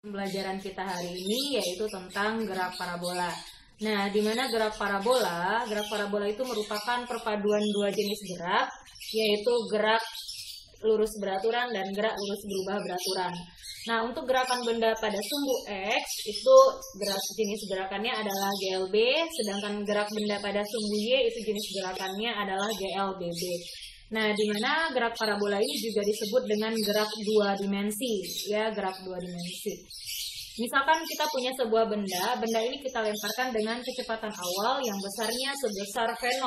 Pembelajaran kita hari ini yaitu tentang gerak parabola. Nah, di mana gerak parabola itu merupakan perpaduan dua jenis gerak, yaitu gerak lurus beraturan dan gerak lurus berubah beraturan. Nah, untuk gerakan benda pada sumbu X itu jenis gerakannya adalah GLB, sedangkan gerak benda pada sumbu Y itu jenis gerakannya adalah GLBB. Nah, di mana gerak parabola ini juga disebut dengan gerak dua dimensi, ya, gerak dua dimensi. Misalkan kita punya sebuah benda ini kita lemparkan dengan kecepatan awal yang besarnya sebesar V0,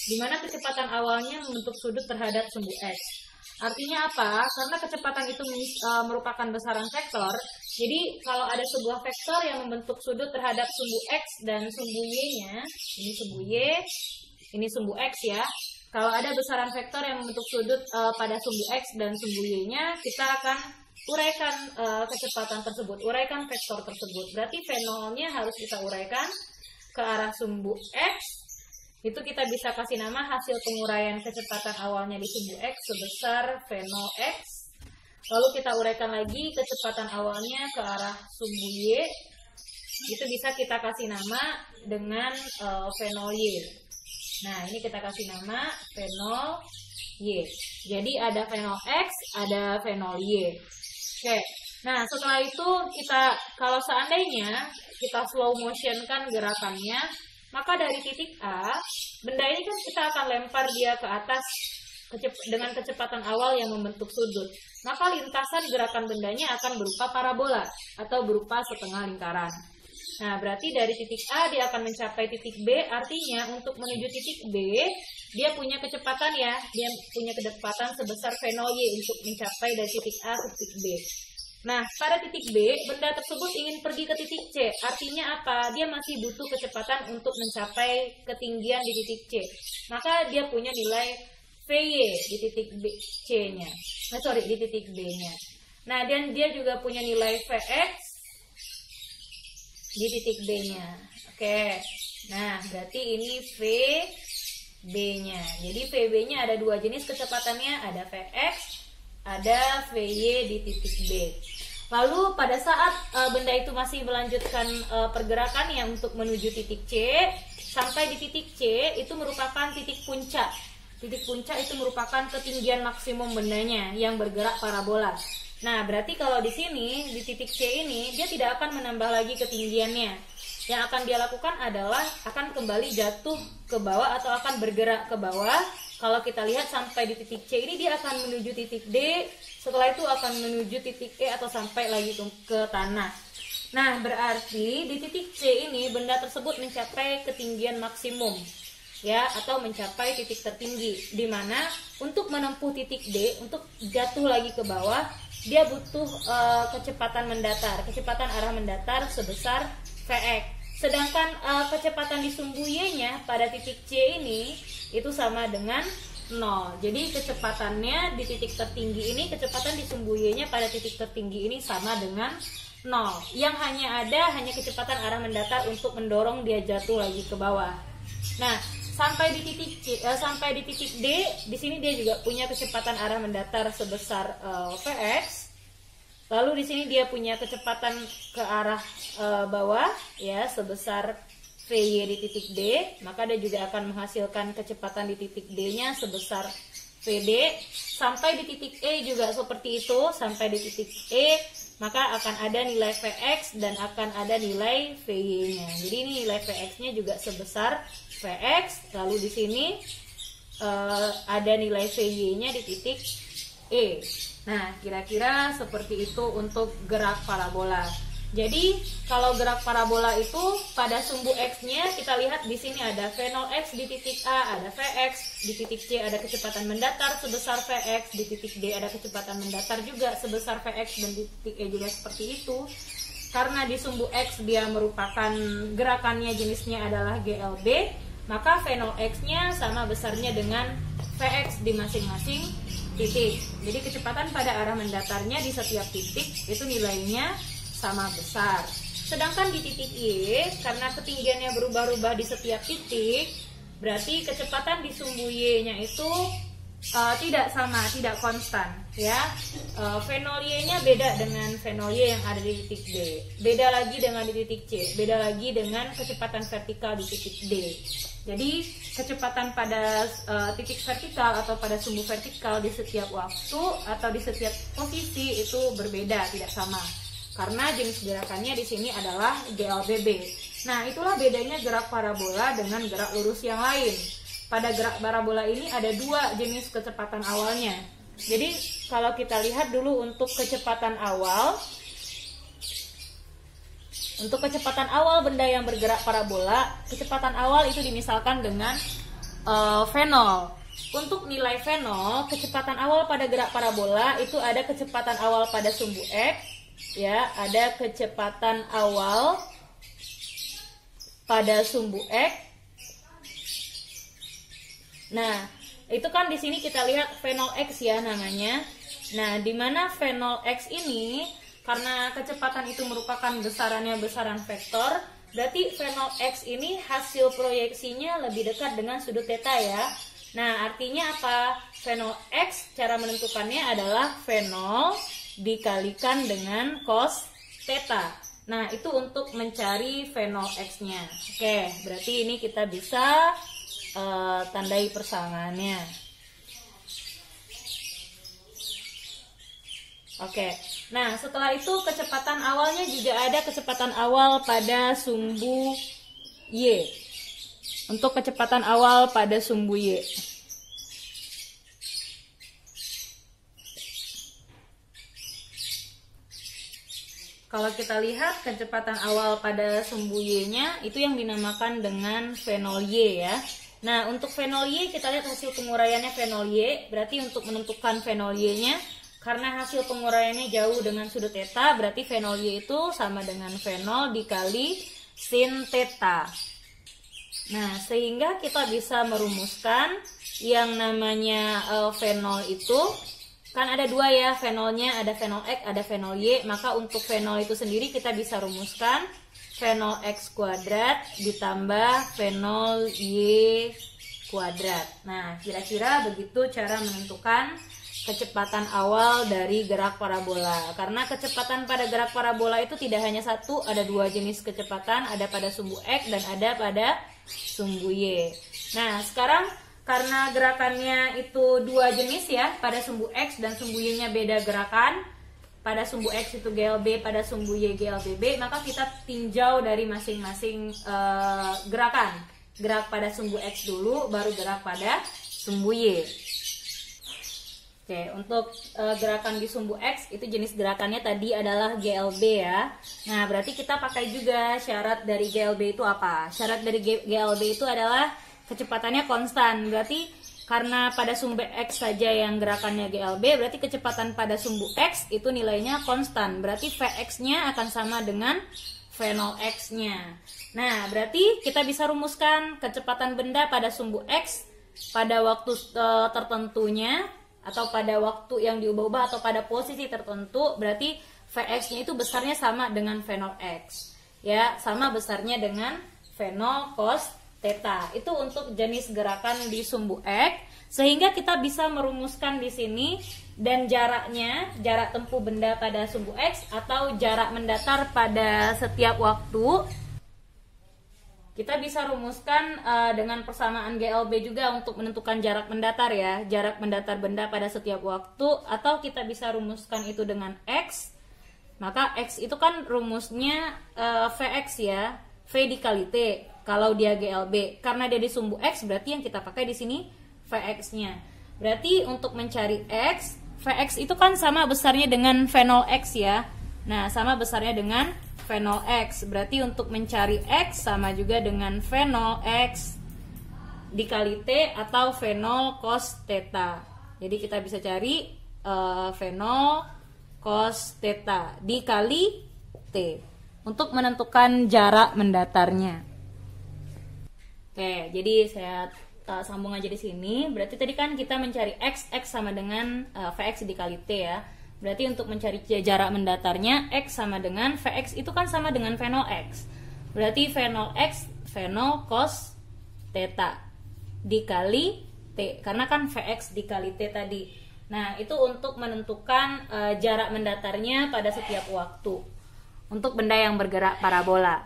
di mana kecepatan awalnya membentuk sudut terhadap sumbu X. Artinya apa? Karena kecepatan itu merupakan besaran vektor, jadi kalau ada sebuah vektor yang membentuk sudut terhadap sumbu X dan sumbu Y-nya, ini sumbu Y, ini sumbu X ya. Kalau ada besaran vektor yang membentuk sudut pada sumbu X dan sumbu Y-nya, kita akan uraikan kecepatan tersebut, uraikan vektor tersebut. Berarti V0-nya harus kita uraikan ke arah sumbu X. Itu kita bisa kasih nama hasil penguraian kecepatan awalnya di sumbu X sebesar V0X. Lalu kita uraikan lagi kecepatan awalnya ke arah sumbu Y. Itu bisa kita kasih nama dengan V0Y. Nah, ini kita kasih nama V0Y. Jadi ada V0X, ada V0Y. Oke. Nah, setelah itu kalau seandainya kita slow motion kan gerakannya, maka dari titik A, benda ini kan kita akan lempar dia ke atas dengan kecepatan awal yang membentuk sudut. Maka lintasan gerakan bendanya akan berupa parabola atau berupa setengah lingkaran. Nah, berarti dari titik A dia akan mencapai titik B, artinya untuk menuju titik B, dia punya kecepatan ya, dia punya kecepatan sebesar V0Y untuk mencapai dari titik A ke titik B. Nah, pada titik B, benda tersebut ingin pergi ke titik C, artinya apa? Dia masih butuh kecepatan untuk mencapai ketinggian di titik C. Maka dia punya nilai VY di titik C-nya, di titik B-nya. Nah, dan dia juga punya nilai VX di titik B-nya. Oke. Nah, berarti ini VB-nya. Jadi VB-nya ada dua jenis kecepatannya, ada VX, ada VY di titik B. Lalu pada saat benda itu masih melanjutkan pergerakannya untuk menuju titik C, sampai di titik C itu merupakan titik puncak. Titik puncak itu merupakan ketinggian maksimum bendanya yang bergerak parabola. Nah, berarti kalau di sini, di titik C ini, dia tidak akan menambah lagi ketinggiannya. Yang akan dia lakukan adalah akan kembali jatuh ke bawah atau akan bergerak ke bawah. Kalau kita lihat sampai di titik C ini, dia akan menuju titik D, setelah itu akan menuju titik E atau sampai lagi ke tanah. Nah, berarti di titik C ini, benda tersebut mencapai ketinggian maksimum, ya, atau mencapai titik tertinggi, di mana untuk menempuh titik D, untuk jatuh lagi ke bawah, dia butuh kecepatan mendatar, kecepatan arah mendatar sebesar Vx. Sedangkan kecepatan di sumbu Y-nya pada titik C ini itu sama dengan 0. Jadi kecepatannya di titik tertinggi ini, kecepatan di sumbu Y-nya pada titik tertinggi ini sama dengan 0. Yang hanya kecepatan arah mendatar untuk mendorong dia jatuh lagi ke bawah. Nah, sampai di titik D, di sini dia juga punya kecepatan arah mendatar sebesar Vx. Lalu di sini dia punya kecepatan ke arah bawah ya sebesar Vy di titik D, maka dia juga akan menghasilkan kecepatan di titik D-nya sebesar Vd. Sampai di titik E juga seperti itu, sampai di titik E maka akan ada nilai Vx dan akan ada nilai Vy-nya. Jadi ini nilai Vx-nya juga sebesar Vx, lalu di sini ada nilai Vy-nya di titik E. Nah, kira-kira seperti itu untuk gerak parabola. Jadi, kalau gerak parabola itu pada sumbu X-nya kita lihat di sini ada V0X di titik A, ada Vx, di titik C ada kecepatan mendatar sebesar Vx, di titik D ada kecepatan mendatar juga sebesar Vx, dan di titik E juga seperti itu. Karena di sumbu X dia merupakan gerakannya jenisnya adalah GLB, maka V0X-nya sama besarnya dengan Vx di masing-masing titik. Jadi kecepatan pada arah mendatarnya di setiap titik itu nilainya sama besar. Sedangkan di titik Y, karena ketinggiannya berubah-ubah di setiap titik, berarti kecepatan di sumbu Y-nya itu tidak sama, tidak konstan ya. Fenol Y-nya beda dengan fenol Y yang ada di titik D, beda lagi dengan di titik C, beda lagi dengan kecepatan vertikal di titik D. Jadi kecepatan pada titik vertikal atau pada sumbu vertikal di setiap waktu atau di setiap posisi itu berbeda, tidak sama. Karena jenis gerakannya di sini adalah GLBB. Nah, itulah bedanya gerak parabola dengan gerak lurus yang lain. Pada gerak parabola ini ada dua jenis kecepatan awalnya. Jadi kalau kita lihat dulu untuk kecepatan awal. Untuk kecepatan awal benda yang bergerak parabola, kecepatan awal itu dimisalkan dengan V0. Untuk nilai V0, kecepatan awal pada gerak parabola itu ada kecepatan awal pada sumbu X, ya, ada kecepatan awal pada sumbu X. Nah, itu kan di sini kita lihat V0x ya namanya. Nah, di mana V0x ini karena kecepatan itu merupakan besarannya besaran vektor, berarti V0x ini hasil proyeksinya lebih dekat dengan sudut theta ya. Nah, artinya apa? V0x cara menentukannya adalah V0 dikalikan dengan cos theta. Nah, itu untuk mencari V0x-nya. Oke, berarti ini kita bisa tandai persamaannya. Oke, nah setelah itu kecepatan awalnya juga ada kecepatan awal pada sumbu Y. Untuk kecepatan awal pada sumbu Y. Kalau kita lihat kecepatan awal pada sumbu Y-nya itu yang dinamakan dengan V0 Y ya. Nah, untuk V0 Y kita lihat hasil penguraiannya V0 Y. Berarti untuk menentukan V0 Y-nya, karena hasil penguraiannya jauh dengan sudut theta, berarti V0 Y itu sama dengan V0 dikali sin theta. Nah, sehingga kita bisa merumuskan yang namanya V0 itu, kan ada dua ya, V0-nya ada V0X, ada V0 Y. Maka untuk V0 itu sendiri kita bisa rumuskan V0X kuadrat ditambah V0 Y kuadrat. Nah, kira-kira begitu cara menentukan kecepatan awal dari gerak parabola. Karena kecepatan pada gerak parabola itu tidak hanya satu, ada dua jenis kecepatan, ada pada sumbu X dan ada pada sumbu Y. Nah, sekarang karena gerakannya itu dua jenis ya, pada sumbu X dan sumbu Y-nya beda gerakan. Pada sumbu X itu GLB, pada sumbu Y GLBB, maka kita tinjau dari masing-masing gerakan. Gerak pada sumbu X dulu, baru gerak pada sumbu Y. Oke, untuk gerakan di sumbu X itu jenis gerakannya tadi adalah GLB ya. Nah, berarti kita pakai juga syarat dari GLB itu apa? Syarat dari GLB itu adalah kecepatannya konstan. Berarti karena pada sumbu X saja yang gerakannya GLB, berarti kecepatan pada sumbu X itu nilainya konstan. Berarti Vx-nya akan sama dengan V0x-nya. Nah, berarti kita bisa rumuskan kecepatan benda pada sumbu X pada waktu tertentunya, atau pada waktu yang diubah-ubah, atau pada posisi tertentu, berarti Vx-nya itu besarnya sama dengan V0x. Ya, sama besarnya dengan V0 cos theta. Itu untuk jenis gerakan di sumbu X, sehingga kita bisa merumuskan di sini dan jaraknya, jarak tempuh benda pada sumbu X atau jarak mendatar pada setiap waktu. Kita bisa rumuskan dengan persamaan GLB juga untuk menentukan jarak mendatar ya, jarak mendatar benda pada setiap waktu, atau kita bisa rumuskan itu dengan X. Maka X itu kan rumusnya Vx ya, V dikali T. Kalau dia GLB, karena dia di sumbu X, berarti yang kita pakai di sini Vx-nya. Berarti untuk mencari X, Vx itu kan sama besarnya dengan V0x ya. Nah, sama besarnya dengan V0x. Berarti untuk mencari X sama juga dengan V0x dikali T atau V0 cos theta. Jadi kita bisa cari V0 cos theta dikali T untuk menentukan jarak mendatarnya. Oke, jadi saya sambung aja di sini. Berarti tadi kan kita mencari X sama dengan Vx dikali T ya. Berarti untuk mencari jarak mendatarnya X sama dengan Vx itu kan sama dengan V0x. Berarti V0x V0 cos theta dikali T, karena kan Vx dikali T tadi. Nah, itu untuk menentukan jarak mendatarnya pada setiap waktu untuk benda yang bergerak parabola.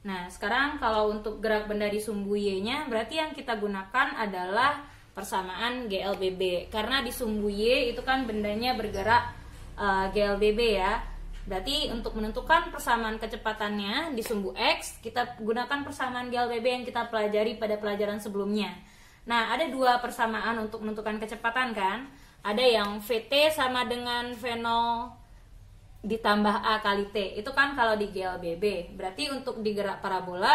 Nah, sekarang kalau untuk gerak benda di sumbu Y-nya, berarti yang kita gunakan adalah persamaan GLBB. Karena di sumbu Y itu kan bendanya bergerak GLBB ya. Berarti untuk menentukan persamaan kecepatannya di sumbu X, kita gunakan persamaan GLBB yang kita pelajari pada pelajaran sebelumnya. Nah, ada dua persamaan untuk menentukan kecepatan kan. Ada yang VT sama dengan V0 ditambah A kali T. Itu kan kalau di GLBB. Berarti untuk di gerak parabola,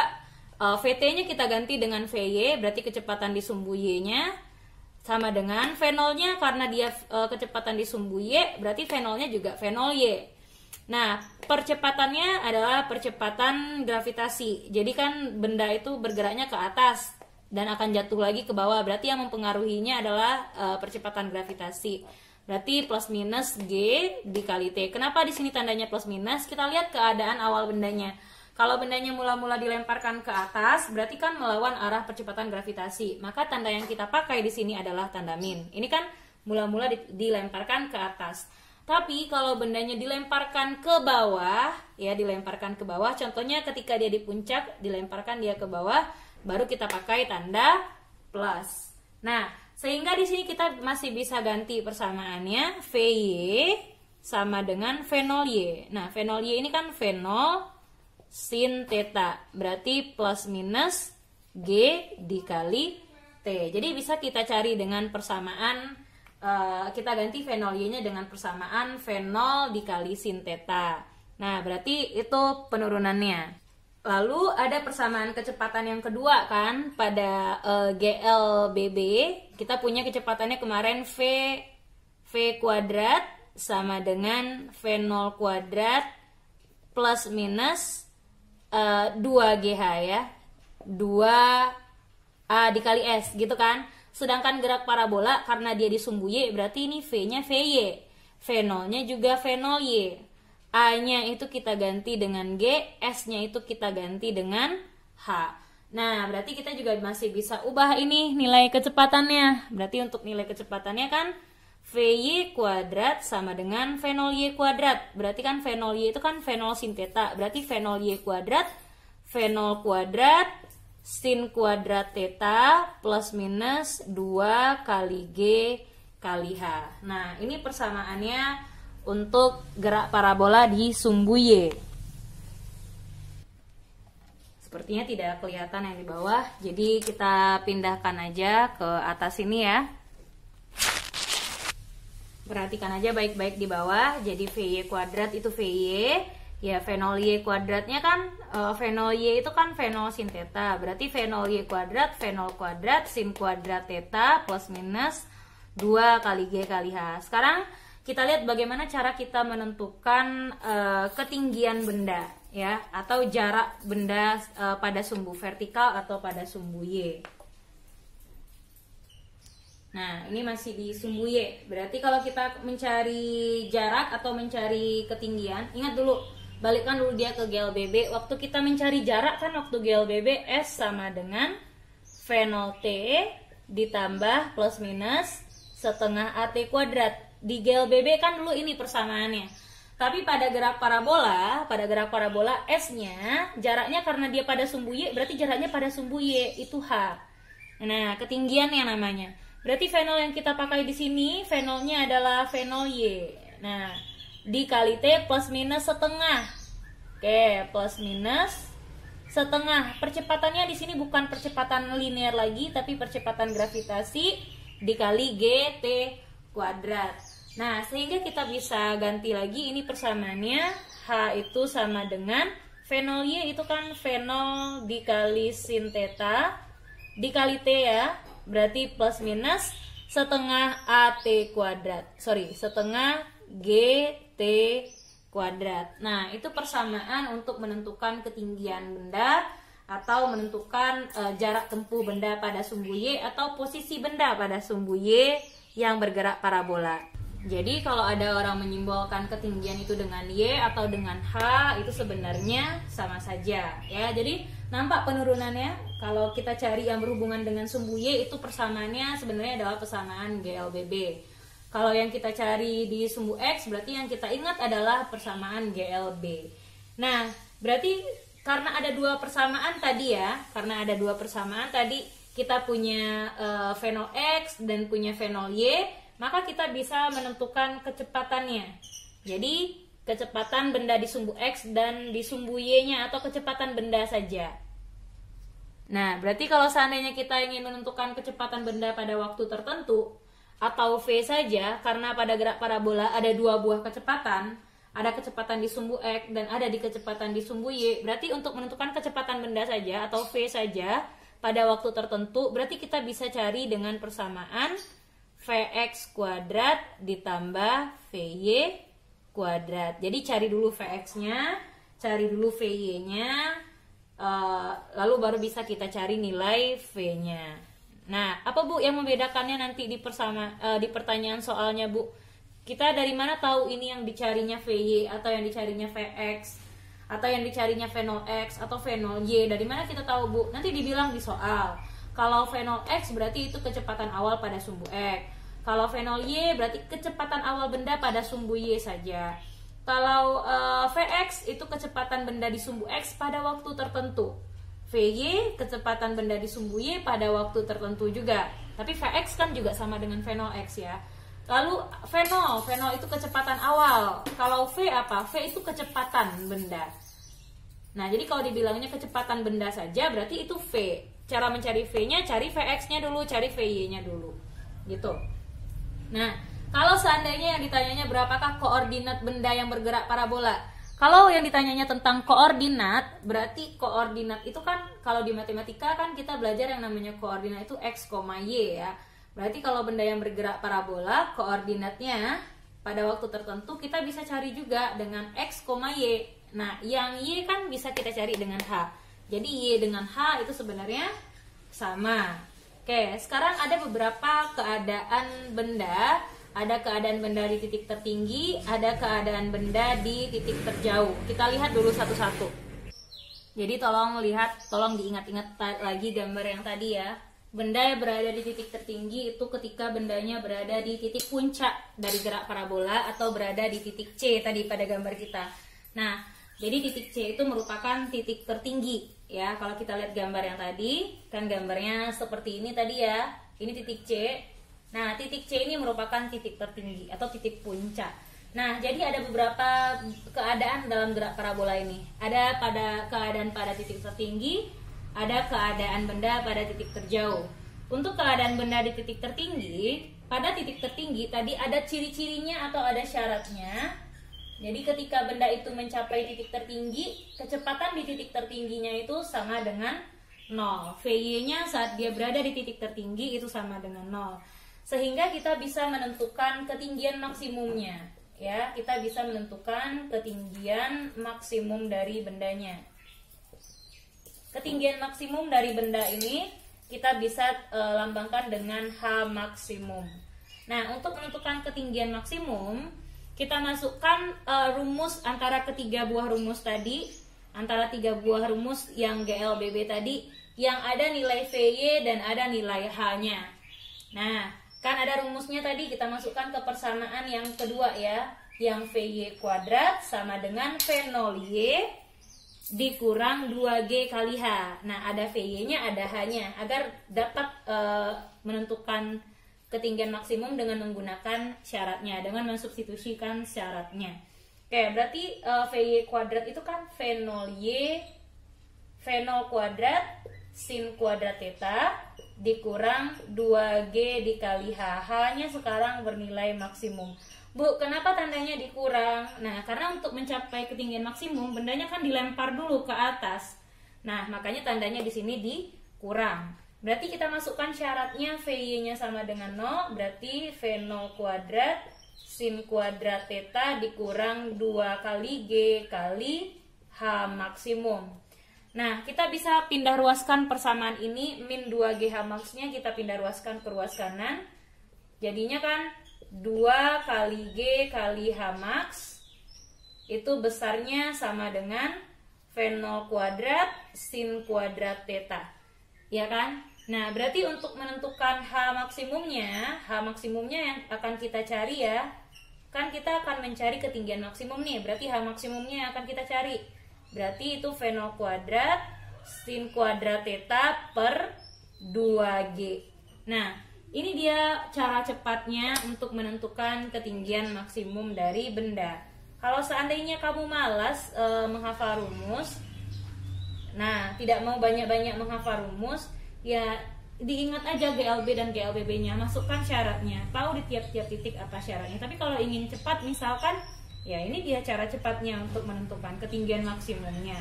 VT-nya kita ganti dengan VY, berarti kecepatan di sumbu Y-nya sama dengan V0-nya, karena dia kecepatan di sumbu Y, berarti V0-nya juga V0Y. Nah, percepatannya adalah percepatan gravitasi. Jadi kan benda itu bergeraknya ke atas dan akan jatuh lagi ke bawah. Berarti yang mempengaruhinya adalah percepatan gravitasi. Berarti plus minus G dikali T. Kenapa di sini tandanya plus minus? Kita lihat keadaan awal bendanya. Kalau bendanya mula-mula dilemparkan ke atas, berarti kan melawan arah percepatan gravitasi. Maka tanda yang kita pakai di sini adalah tanda min. Ini kan mula-mula dilemparkan ke atas. Tapi kalau bendanya dilemparkan ke bawah, ya dilemparkan ke bawah. Contohnya ketika dia di puncak, dilemparkan dia ke bawah, baru kita pakai tanda plus. Nah, sehingga di sini kita masih bisa ganti persamaannya VY sama dengan V0Y. Nah, V0Y ini kan V0 sin theta. Berarti plus minus G dikali T. Jadi bisa kita cari dengan persamaan, kita ganti V0Y-nya dengan persamaan V0 dikali sin theta. Nah, berarti itu penurunannya. Lalu ada persamaan kecepatan yang kedua kan, pada GLBB kita punya kecepatannya kemarin V kuadrat sama dengan V0 kuadrat plus minus 2GH ya, 2A dikali S gitu kan. Sedangkan gerak parabola karena dia di sumbu Y, berarti ini V-nya VY, V0-nya juga V0Y. A-nya itu kita ganti dengan G, S-nya itu kita ganti dengan H. Nah, berarti kita juga masih bisa ubah ini nilai kecepatannya. Berarti untuk nilai kecepatannya kan VY kuadrat sama dengan V0Y kuadrat. Berarti kan V0Y itu kan V0 sin theta. Berarti V0Y kuadrat, V0 kuadrat sin kuadrat theta plus minus 2 kali G kali H. Nah, ini persamaannya untuk gerak parabola di sumbu Y. Sepertinya tidak kelihatan yang di bawah, jadi kita pindahkan aja ke atas ini ya. Perhatikan aja baik-baik di bawah. Jadi VY kuadrat itu VY, ya V0Y kuadratnya kan V0Y itu kan V0 sin theta. Berarti V0Y kuadrat, V0 kuadrat sin kuadrat theta plus minus 2 kali G kali H. Sekarang kita lihat bagaimana cara kita menentukan ketinggian benda ya, atau jarak benda pada sumbu vertikal atau pada sumbu Y. Nah, ini masih di sumbu Y. Berarti kalau kita mencari jarak atau mencari ketinggian, ingat dulu, balikkan dulu dia ke GLBB. Waktu kita mencari jarak kan waktu GLBB S sama dengan V0T ditambah plus minus setengah AT kuadrat. Di GLBB kan dulu ini persamaannya. Tapi pada gerak parabola S-nya jaraknya karena dia pada sumbu Y, berarti jaraknya pada sumbu Y itu H. Nah, ketinggiannya namanya. Berarti V0 yang kita pakai di sini, V0-nya adalah V0Y. Nah, dikali T plus minus setengah. Oke, plus minus setengah. Percepatannya di sini bukan percepatan linear lagi, tapi percepatan gravitasi dikali GT kuadrat. Nah, sehingga kita bisa ganti lagi ini persamaannya. H itu sama dengan V0Y itu kan V0 dikali sin theta dikali T ya. Berarti plus minus setengah AT kuadrat. Setengah GT kuadrat. Nah, itu persamaan untuk menentukan ketinggian benda atau menentukan jarak tempuh benda pada sumbu Y atau posisi benda pada sumbu Y yang bergerak parabola. Jadi kalau ada orang menyimbolkan ketinggian itu dengan Y atau dengan H, itu sebenarnya sama saja ya. Jadi nampak penurunannya. Kalau kita cari yang berhubungan dengan sumbu Y, itu persamaannya sebenarnya adalah persamaan GLBB. Kalau yang kita cari di sumbu X, berarti yang kita ingat adalah persamaan GLB. Nah, berarti karena ada dua persamaan tadi ya, kita punya fenol X dan punya fenol Y, maka kita bisa menentukan kecepatannya. Jadi kecepatan benda di sumbu X dan di sumbu Y-nya, atau kecepatan benda saja. Nah, berarti kalau seandainya kita ingin menentukan kecepatan benda pada waktu tertentu, atau V saja, karena pada gerak parabola ada dua buah kecepatan, ada kecepatan di sumbu X dan ada di kecepatan di sumbu Y. Berarti untuk menentukan kecepatan benda saja atau V saja pada waktu tertentu, berarti kita bisa cari dengan persamaan Vx kuadrat ditambah Vy kuadrat. Jadi cari dulu Vx-nya, cari dulu Vy-nya, lalu baru bisa kita cari nilai V-nya. Nah, apa Bu yang membedakannya nanti di pertanyaan soalnya, Bu? Kita dari mana tahu ini yang dicarinya Vy atau yang dicarinya Vx atau yang dicarinya fenol X atau fenol Y? Dari mana kita tahu, Bu? Nanti dibilang di soal. Kalau fenol X berarti itu kecepatan awal pada sumbu X. Kalau fenol Y berarti kecepatan awal benda pada sumbu Y saja. Kalau Vx itu kecepatan benda di sumbu X pada waktu tertentu. Vy kecepatan benda di sumbu Y pada waktu tertentu juga. Tapi Vx kan juga sama dengan fenol X ya. Lalu fenol itu kecepatan awal. Kalau V apa? V itu kecepatan benda. Nah, jadi kalau dibilangnya kecepatan benda saja berarti itu V. Cara mencari V-nya, cari Vx-nya dulu, cari Vy-nya dulu. Gitu. Nah, kalau seandainya yang ditanyanya berapakah koordinat benda yang bergerak parabola? Kalau yang ditanyanya tentang koordinat, berarti koordinat itu kan kalau di matematika kan kita belajar yang namanya koordinat itu X, Y ya. Berarti kalau benda yang bergerak parabola, koordinatnya pada waktu tertentu kita bisa cari juga dengan X, Y. Nah, yang Y kan bisa kita cari dengan H. Jadi Y dengan H itu sebenarnya sama. Oke, sekarang ada beberapa keadaan benda. Ada keadaan benda di titik tertinggi, ada keadaan benda di titik terjauh. Kita lihat dulu satu-satu. Jadi tolong diingat-ingat lagi gambar yang tadi ya. Benda yang berada di titik tertinggi itu ketika bendanya berada di titik puncak dari gerak parabola atau berada di titik C tadi pada gambar kita. Nah, jadi titik C itu merupakan titik tertinggi ya. Kalau kita lihat gambar yang tadi, kan gambarnya seperti ini tadi ya. Ini titik C. Nah, titik C ini merupakan titik tertinggi atau titik puncak. Nah, jadi ada beberapa keadaan dalam gerak parabola ini. Ada keadaan pada titik tertinggi, ada keadaan benda pada titik terjauh. Untuk keadaan benda di titik tertinggi, pada titik tertinggi tadi ada ciri-cirinya atau ada syaratnya. Jadi ketika benda itu mencapai titik tertinggi, kecepatan di titik tertingginya itu sama dengan 0. Vy-nya saat dia berada di titik tertinggi itu sama dengan 0. Sehingga kita bisa menentukan ketinggian maksimumnya. Ya, kita bisa menentukan ketinggian maksimum dari bendanya. Ketinggian maksimum dari benda ini kita bisa lambangkan dengan H maksimum. Nah, untuk menentukan ketinggian maksimum, kita masukkan rumus antara ketiga buah rumus tadi, antara tiga buah rumus yang GLBB tadi, yang ada nilai Vy dan ada nilai H-nya. Nah, kan ada rumusnya tadi, kita masukkan ke persamaan yang kedua ya, yang Vy kuadrat sama dengan fenol Y dikurang 2G kali H. Nah, ada Vy-nya, ada H-nya, agar dapat menentukan ketinggian maksimum dengan menggunakan syaratnya, dengan mensubstitusikan syaratnya. Oke, berarti Vy kuadrat itu kan fenol Y, fenol kuadrat, sin kuadrat theta, dikurang 2G dikali H. H-nya sekarang bernilai maksimum. Bu, kenapa tandanya dikurang? Nah, karena untuk mencapai ketinggian maksimum, bendanya kan dilempar dulu ke atas. Nah, makanya tandanya di sini dikurang. Berarti kita masukkan syaratnya Vy-nya sama dengan 0, berarti V0 kuadrat sin kuadrat theta dikurang 2 kali G kali H maksimum. Nah, kita bisa pindah ruaskan persamaan ini, min 2GH max-nya kita pindah ruaskan ke ruas kanan. Jadinya kan 2 kali G kali H max itu besarnya sama dengan V0 kuadrat sin kuadrat theta. Ya kan? Nah, berarti untuk menentukan H maksimumnya yang akan kita cari ya, kan kita akan mencari ketinggian maksimum nih, berarti H maksimumnya yang akan kita cari. Berarti itu V0 kuadrat sin kuadrat theta per 2G. Nah, ini dia cara cepatnya untuk menentukan ketinggian maksimum dari benda. Kalau seandainya kamu malas menghafal rumus, nah tidak mau banyak-banyak menghafal rumus, ya diingat aja GLB dan GLBB-nya, masukkan syaratnya, tahu di tiap-tiap titik apa syaratnya. Tapi kalau ingin cepat misalkan, ya ini dia cara cepatnya untuk menentukan ketinggian maksimumnya.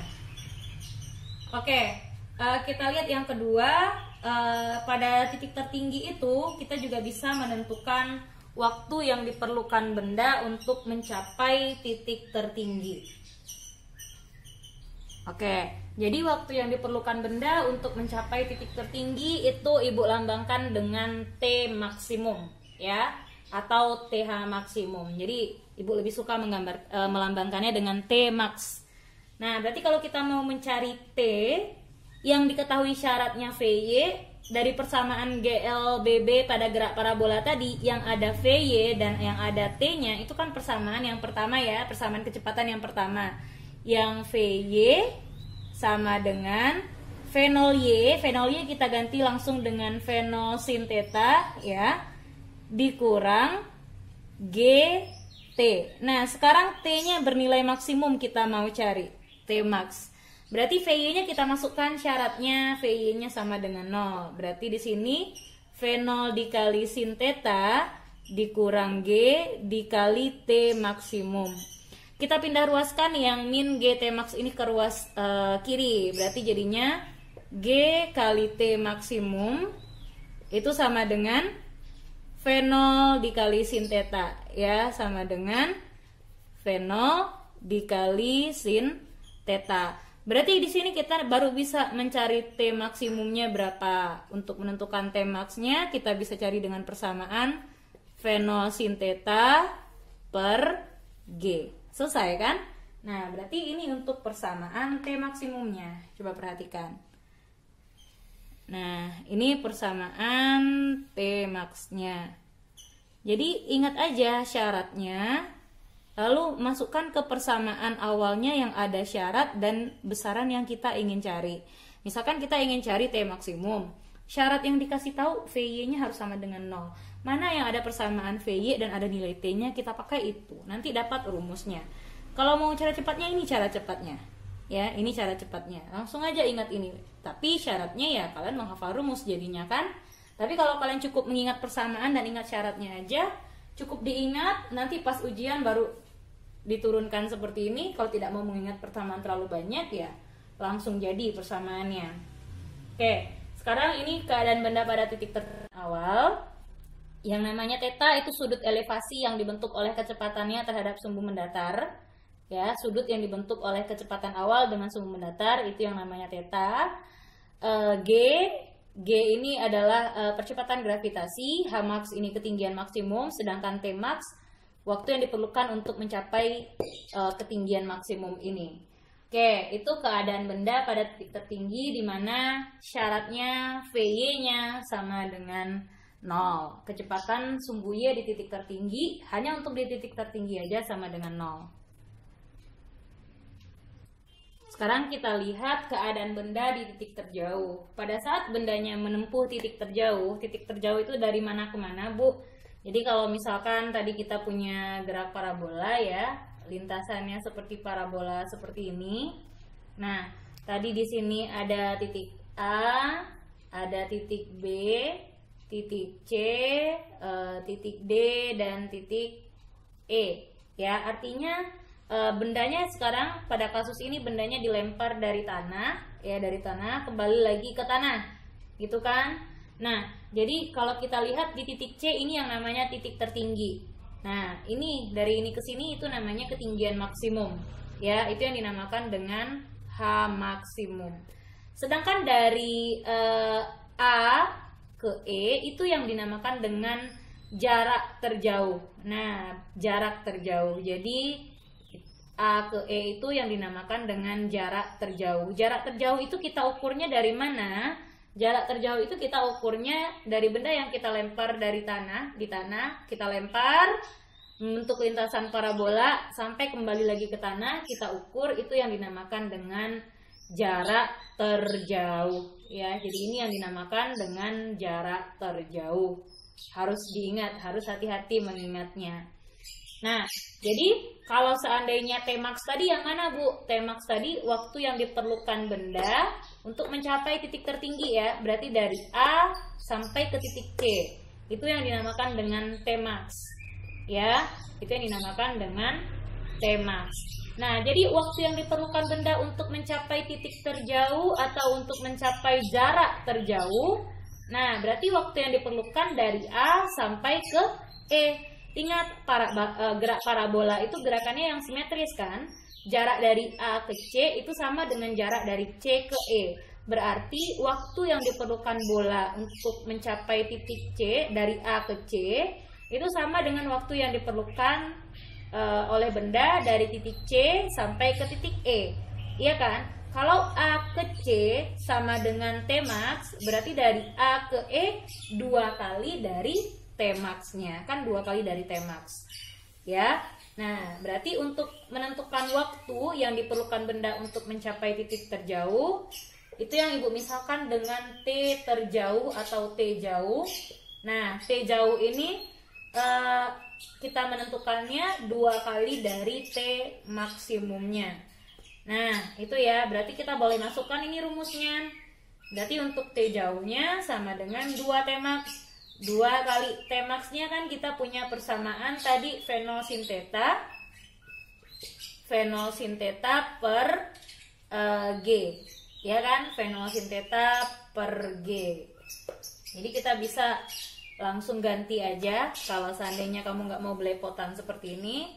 Oke, kita lihat yang kedua, pada titik tertinggi itu kita juga bisa menentukan waktu yang diperlukan benda untuk mencapai titik tertinggi. Oke, jadi waktu yang diperlukan benda untuk mencapai titik tertinggi itu Ibu lambangkan dengan T maksimum ya, atau TH maksimum. Jadi Ibu lebih suka melambangkannya dengan T max. Nah, berarti kalau kita mau mencari T yang diketahui syaratnya VY dari persamaan GLBB pada gerak parabola tadi, yang ada VY dan yang ada T-nya, itu kan persamaan yang pertama ya, persamaan kecepatan yang pertama. Yang VY sama dengan V0Y, V0Y kita ganti langsung dengan V0 sin theta ya, dikurang GT. Nah, sekarang T-nya bernilai maksimum kita mau cari, T max. Berarti VY-nya kita masukkan syaratnya, VY-nya sama dengan 0. Berarti di sini V0 dikali sin theta dikurang G dikali T maksimum. Kita pindah ruaskan yang min GT max ini ke ruas kiri. Berarti jadinya G kali T maksimum itu sama dengan V0 dikali sin theta ya, sama dengan V0 dikali sin theta. Berarti di sini kita baru bisa mencari T maksimumnya berapa. Untuk menentukan T maxnya kita bisa cari dengan persamaan V0 sin theta per G. Selesai kan? Nah, berarti ini untuk persamaan T maksimumnya. Coba perhatikan. Nah, ini persamaan T maxnya. Jadi ingat aja syaratnya. Lalu masukkan ke persamaan awalnya yang ada syarat dan besaran yang kita ingin cari. Misalkan kita ingin cari T maksimum. Syarat yang dikasih tahu VY-nya harus sama dengan 0. Mana yang ada persamaan VY dan ada nilai T-nya, kita pakai itu. Nanti dapat rumusnya. Kalau mau cara cepatnya, ini cara cepatnya. Ya, ini cara cepatnya. Langsung aja ingat ini. Tapi syaratnya ya kalian menghafal rumus jadinya kan. Tapi kalau kalian cukup mengingat persamaan dan ingat syaratnya aja, cukup diingat, nanti pas ujian baru diturunkan seperti ini. Kalau tidak mau mengingat persamaan terlalu banyak ya langsung jadi persamaannya. Oke, sekarang ini keadaan benda pada titik awal. Yang namanya theta itu sudut elevasi yang dibentuk oleh kecepatannya terhadap sumbu mendatar. Ya, sudut yang dibentuk oleh kecepatan awal dengan sumbu mendatar itu yang namanya theta. G ini adalah percepatan gravitasi, H max ini ketinggian maksimum, sedangkan T max waktu yang diperlukan untuk mencapai ketinggian maksimum ini. Oke, itu keadaan benda pada titik tertinggi di mana syaratnya VY-nya sama dengan 0. Kecepatan sumbu Y di titik tertinggi, hanya untuk di titik tertinggi aja sama dengan 0. Sekarang kita lihat keadaan benda di titik terjauh. Pada saat bendanya menempuh titik terjauh itu dari mana ke mana, Bu? Jadi kalau misalkan tadi kita punya gerak parabola ya, lintasannya seperti parabola seperti ini. Nah, tadi di sini ada titik A, ada titik B, titik C, titik D, dan titik E. Ya, artinya bendanya sekarang pada kasus ini bendanya dilempar dari tanah, ya dari tanah kembali lagi ke tanah, gitu kan? Nah, jadi kalau kita lihat di titik C ini yang namanya titik tertinggi. Nah, ini dari ini ke sini itu namanya ketinggian maksimum. Ya, itu yang dinamakan dengan H maksimum. Sedangkan dari A ke E itu yang dinamakan dengan jarak terjauh. Nah, jarak terjauh. Jadi A ke E itu yang dinamakan dengan jarak terjauh. Jarak terjauh itu kita ukurnya dari mana? Jarak terjauh itu kita ukurnya dari benda yang kita lempar dari tanah, di tanah, kita lempar membentuk lintasan parabola sampai kembali lagi ke tanah, kita ukur, itu yang dinamakan dengan jarak terjauh ya. Jadi ini yang dinamakan dengan jarak terjauh. Harus diingat, harus hati-hati mengingatnya. Nah, jadi kalau seandainya Tmax tadi yang mana, Bu? Tmax tadi waktu yang diperlukan benda untuk mencapai titik tertinggi ya. Berarti dari A sampai ke titik C. Itu yang dinamakan dengan Tmax. Ya, itu yang dinamakan dengan Tmax. Nah, jadi waktu yang diperlukan benda untuk mencapai titik terjauh atau untuk mencapai jarak terjauh. Nah, berarti waktu yang diperlukan dari A sampai ke E. Ingat, gerak parabola itu gerakannya yang simetris kan? Jarak dari A ke C itu sama dengan jarak dari C ke E. Berarti waktu yang diperlukan bola untuk mencapai titik C dari A ke C itu sama dengan waktu yang diperlukan oleh benda dari titik C sampai ke titik E. Iya kan? Kalau A ke C sama dengan Tmax, berarti dari A ke E 2 kali dari Tmax-nya, kan 2 kali dari Tmax. Ya. Nah, berarti untuk menentukan waktu yang diperlukan benda untuk mencapai titik terjauh, itu yang Ibu misalkan dengan T terjauh atau T jauh. Nah, T jauh ini kita menentukannya 2 kali dari T maksimumnya. Nah, itu ya, berarti kita boleh masukkan ini rumusnya. Berarti untuk T jauhnya sama dengan 2 Tmax. 2 kali Tmax-nya kan kita punya persamaan tadi V0 sin theta. V0 sin theta per G. Ya kan? V0 sin theta per G. Jadi kita bisa langsung ganti aja. Kalau seandainya kamu nggak mau belepotan seperti ini,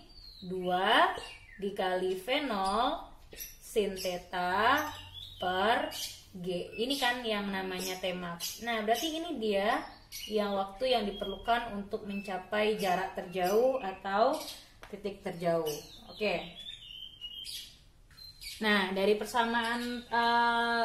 2 dikali V0 sin theta per G. Ini kan yang namanya Tmax. Nah, berarti ini dia yang waktu yang diperlukan untuk mencapai jarak terjauh atau titik terjauh. Oke. Nah, dari persamaan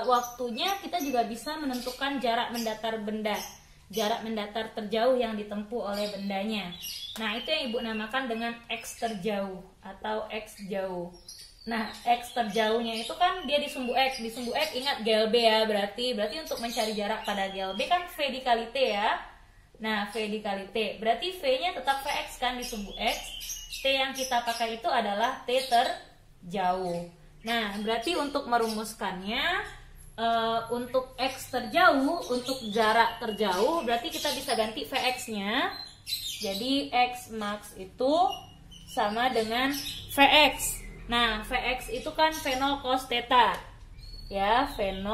waktunya kita juga bisa menentukan jarak mendatar benda, jarak mendatar terjauh yang ditempuh oleh bendanya. Nah, itu yang Ibu namakan dengan X terjauh atau X jauh. Nah, X terjauhnya itu kan dia di sumbu X. Di sumbu X ingat GLB ya, berarti untuk mencari jarak pada GLB kan V dikali T ya. Nah, V dikali T. Berarti V-nya tetap Vx kan di sumbu X. T yang kita pakai itu adalah T terjauh. Nah, berarti untuk merumuskannya, untuk X terjauh, untuk jarak terjauh, berarti kita bisa ganti Vx-nya. Jadi X max itu sama dengan Vx. Nah, Vx itu kan V0 cos theta. Ya, V0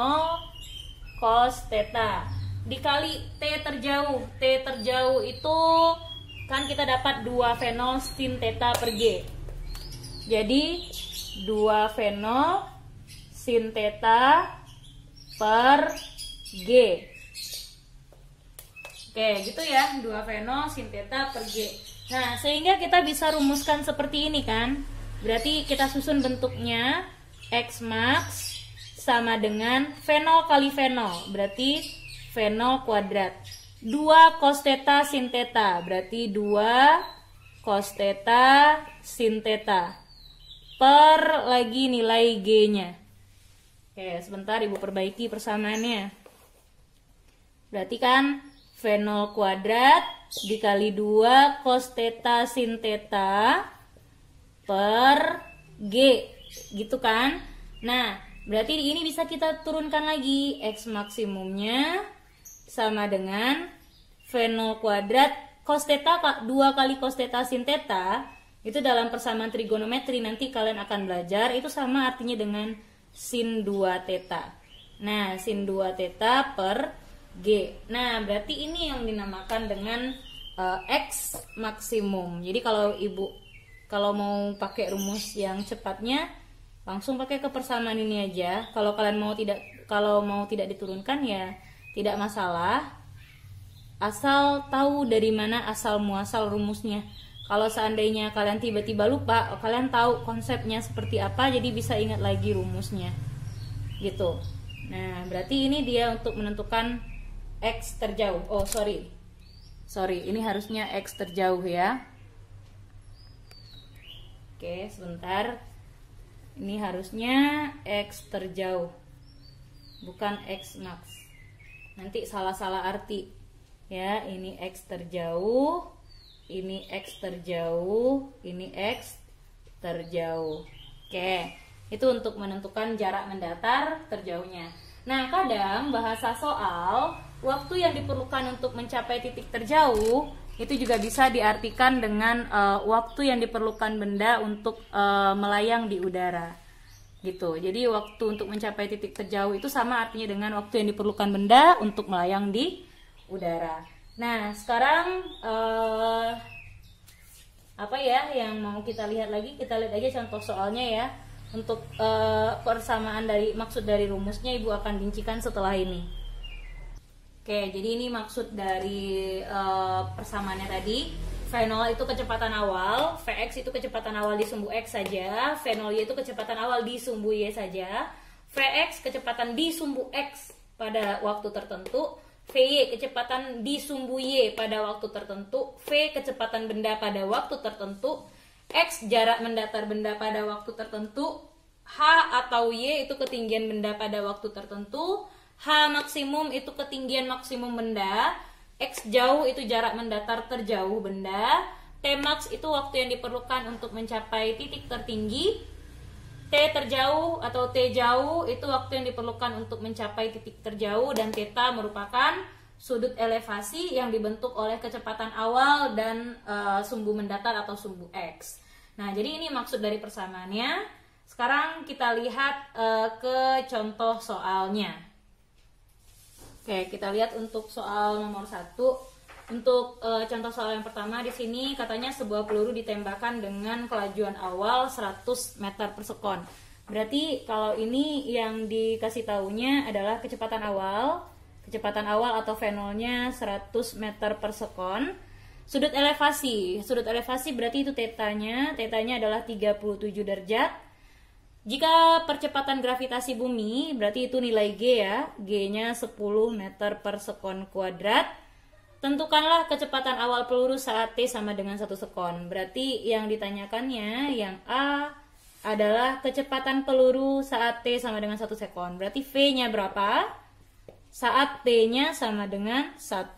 cos theta. Dikali T terjauh. T terjauh itu kan kita dapat 2 V0 sin theta per G. Jadi 2 V0 sin theta per G. Oke, gitu ya, 2 V0 sin theta per G. Nah, sehingga kita bisa rumuskan seperti ini kan. Berarti kita susun bentuknya X max sama dengan V0 kali V0. Berarti V0 kuadrat. 2 cos theta sin theta. Berarti 2 cos theta sin theta. Per lagi nilai G-nya. Oke, sebentar Ibu perbaiki persamaannya. Berarti kan V0 kuadrat dikali 2 cos theta sin theta per G, gitu kan? Nah, berarti ini bisa kita turunkan lagi. X maksimumnya sama dengan V0 kuadrat cos theta 2 kali cos theta sin theta. Itu dalam persamaan trigonometri nanti kalian akan belajar. Itu sama artinya dengan sin 2 theta. Nah, sin 2 theta per G. Nah, berarti ini yang dinamakan dengan X maksimum. Jadi kalau mau pakai rumus yang cepatnya langsung pakai ke persamaan ini aja. Kalau kalian mau tidak diturunkan ya tidak masalah. asal tahu dari mana asal muasal rumusnya. Kalau seandainya kalian tiba-tiba lupa, kalian tahu konsepnya seperti apa, jadi bisa ingat lagi rumusnya gitu. Nah, berarti ini dia untuk menentukan X terjauh. Oh, sorry, ini harusnya X terjauh ya. Oke, sebentar. Ini harusnya X terjauh, bukan X max. Nanti salah-salah arti ya. Ini X terjauh, ini X terjauh, ini X terjauh. Oke, itu untuk menentukan jarak mendatar terjauhnya. Nah, kadang bahasa soal waktu yang diperlukan untuk mencapai titik terjauh itu juga bisa diartikan dengan waktu yang diperlukan benda untuk melayang di udara gitu. Jadi waktu untuk mencapai titik terjauh itu sama artinya dengan waktu yang diperlukan benda untuk melayang di udara. Nah, sekarang apa ya yang mau kita lihat lagi? Kita lihat aja contoh soalnya ya. Untuk persamaan dari maksud dari rumusnya Ibu akan rincikan setelah ini. Oke, jadi ini maksud dari persamaannya tadi. V0 itu kecepatan awal, Vx itu kecepatan awal di sumbu X saja, V0y itu kecepatan awal di sumbu Y saja, Vx kecepatan di sumbu X pada waktu tertentu, Vy kecepatan di sumbu Y pada waktu tertentu, V kecepatan benda pada waktu tertentu, X jarak mendatar benda pada waktu tertentu, H atau Y itu ketinggian benda pada waktu tertentu, H maksimum itu ketinggian maksimum benda, X jauh itu jarak mendatar terjauh benda, T max itu waktu yang diperlukan untuk mencapai titik tertinggi, T terjauh atau T jauh itu waktu yang diperlukan untuk mencapai titik terjauh, dan theta merupakan sudut elevasi yang dibentuk oleh kecepatan awal dan sumbu mendatar atau sumbu X. Nah, jadi ini maksud dari persamaannya. Sekarang kita lihat ke contoh soalnya. Oke, kita lihat untuk soal nomor 1. Untuk contoh soal yang pertama di sini katanya sebuah peluru ditembakkan dengan kelajuan awal 100 meter per sekon. Berarti kalau ini yang dikasih taunya adalah kecepatan awal atau V0-nya 100 meter per sekon. Sudut elevasi berarti itu tetanya adalah 37 derajat. Jika percepatan gravitasi bumi, berarti itu nilai G ya, G-nya 10 meter per sekon kuadrat. Tentukanlah kecepatan awal peluru saat T sama dengan 1 sekon. Berarti yang ditanyakannya, yang A adalah kecepatan peluru saat T sama dengan 1 sekon. Berarti V-nya berapa? Saat T-nya sama dengan 1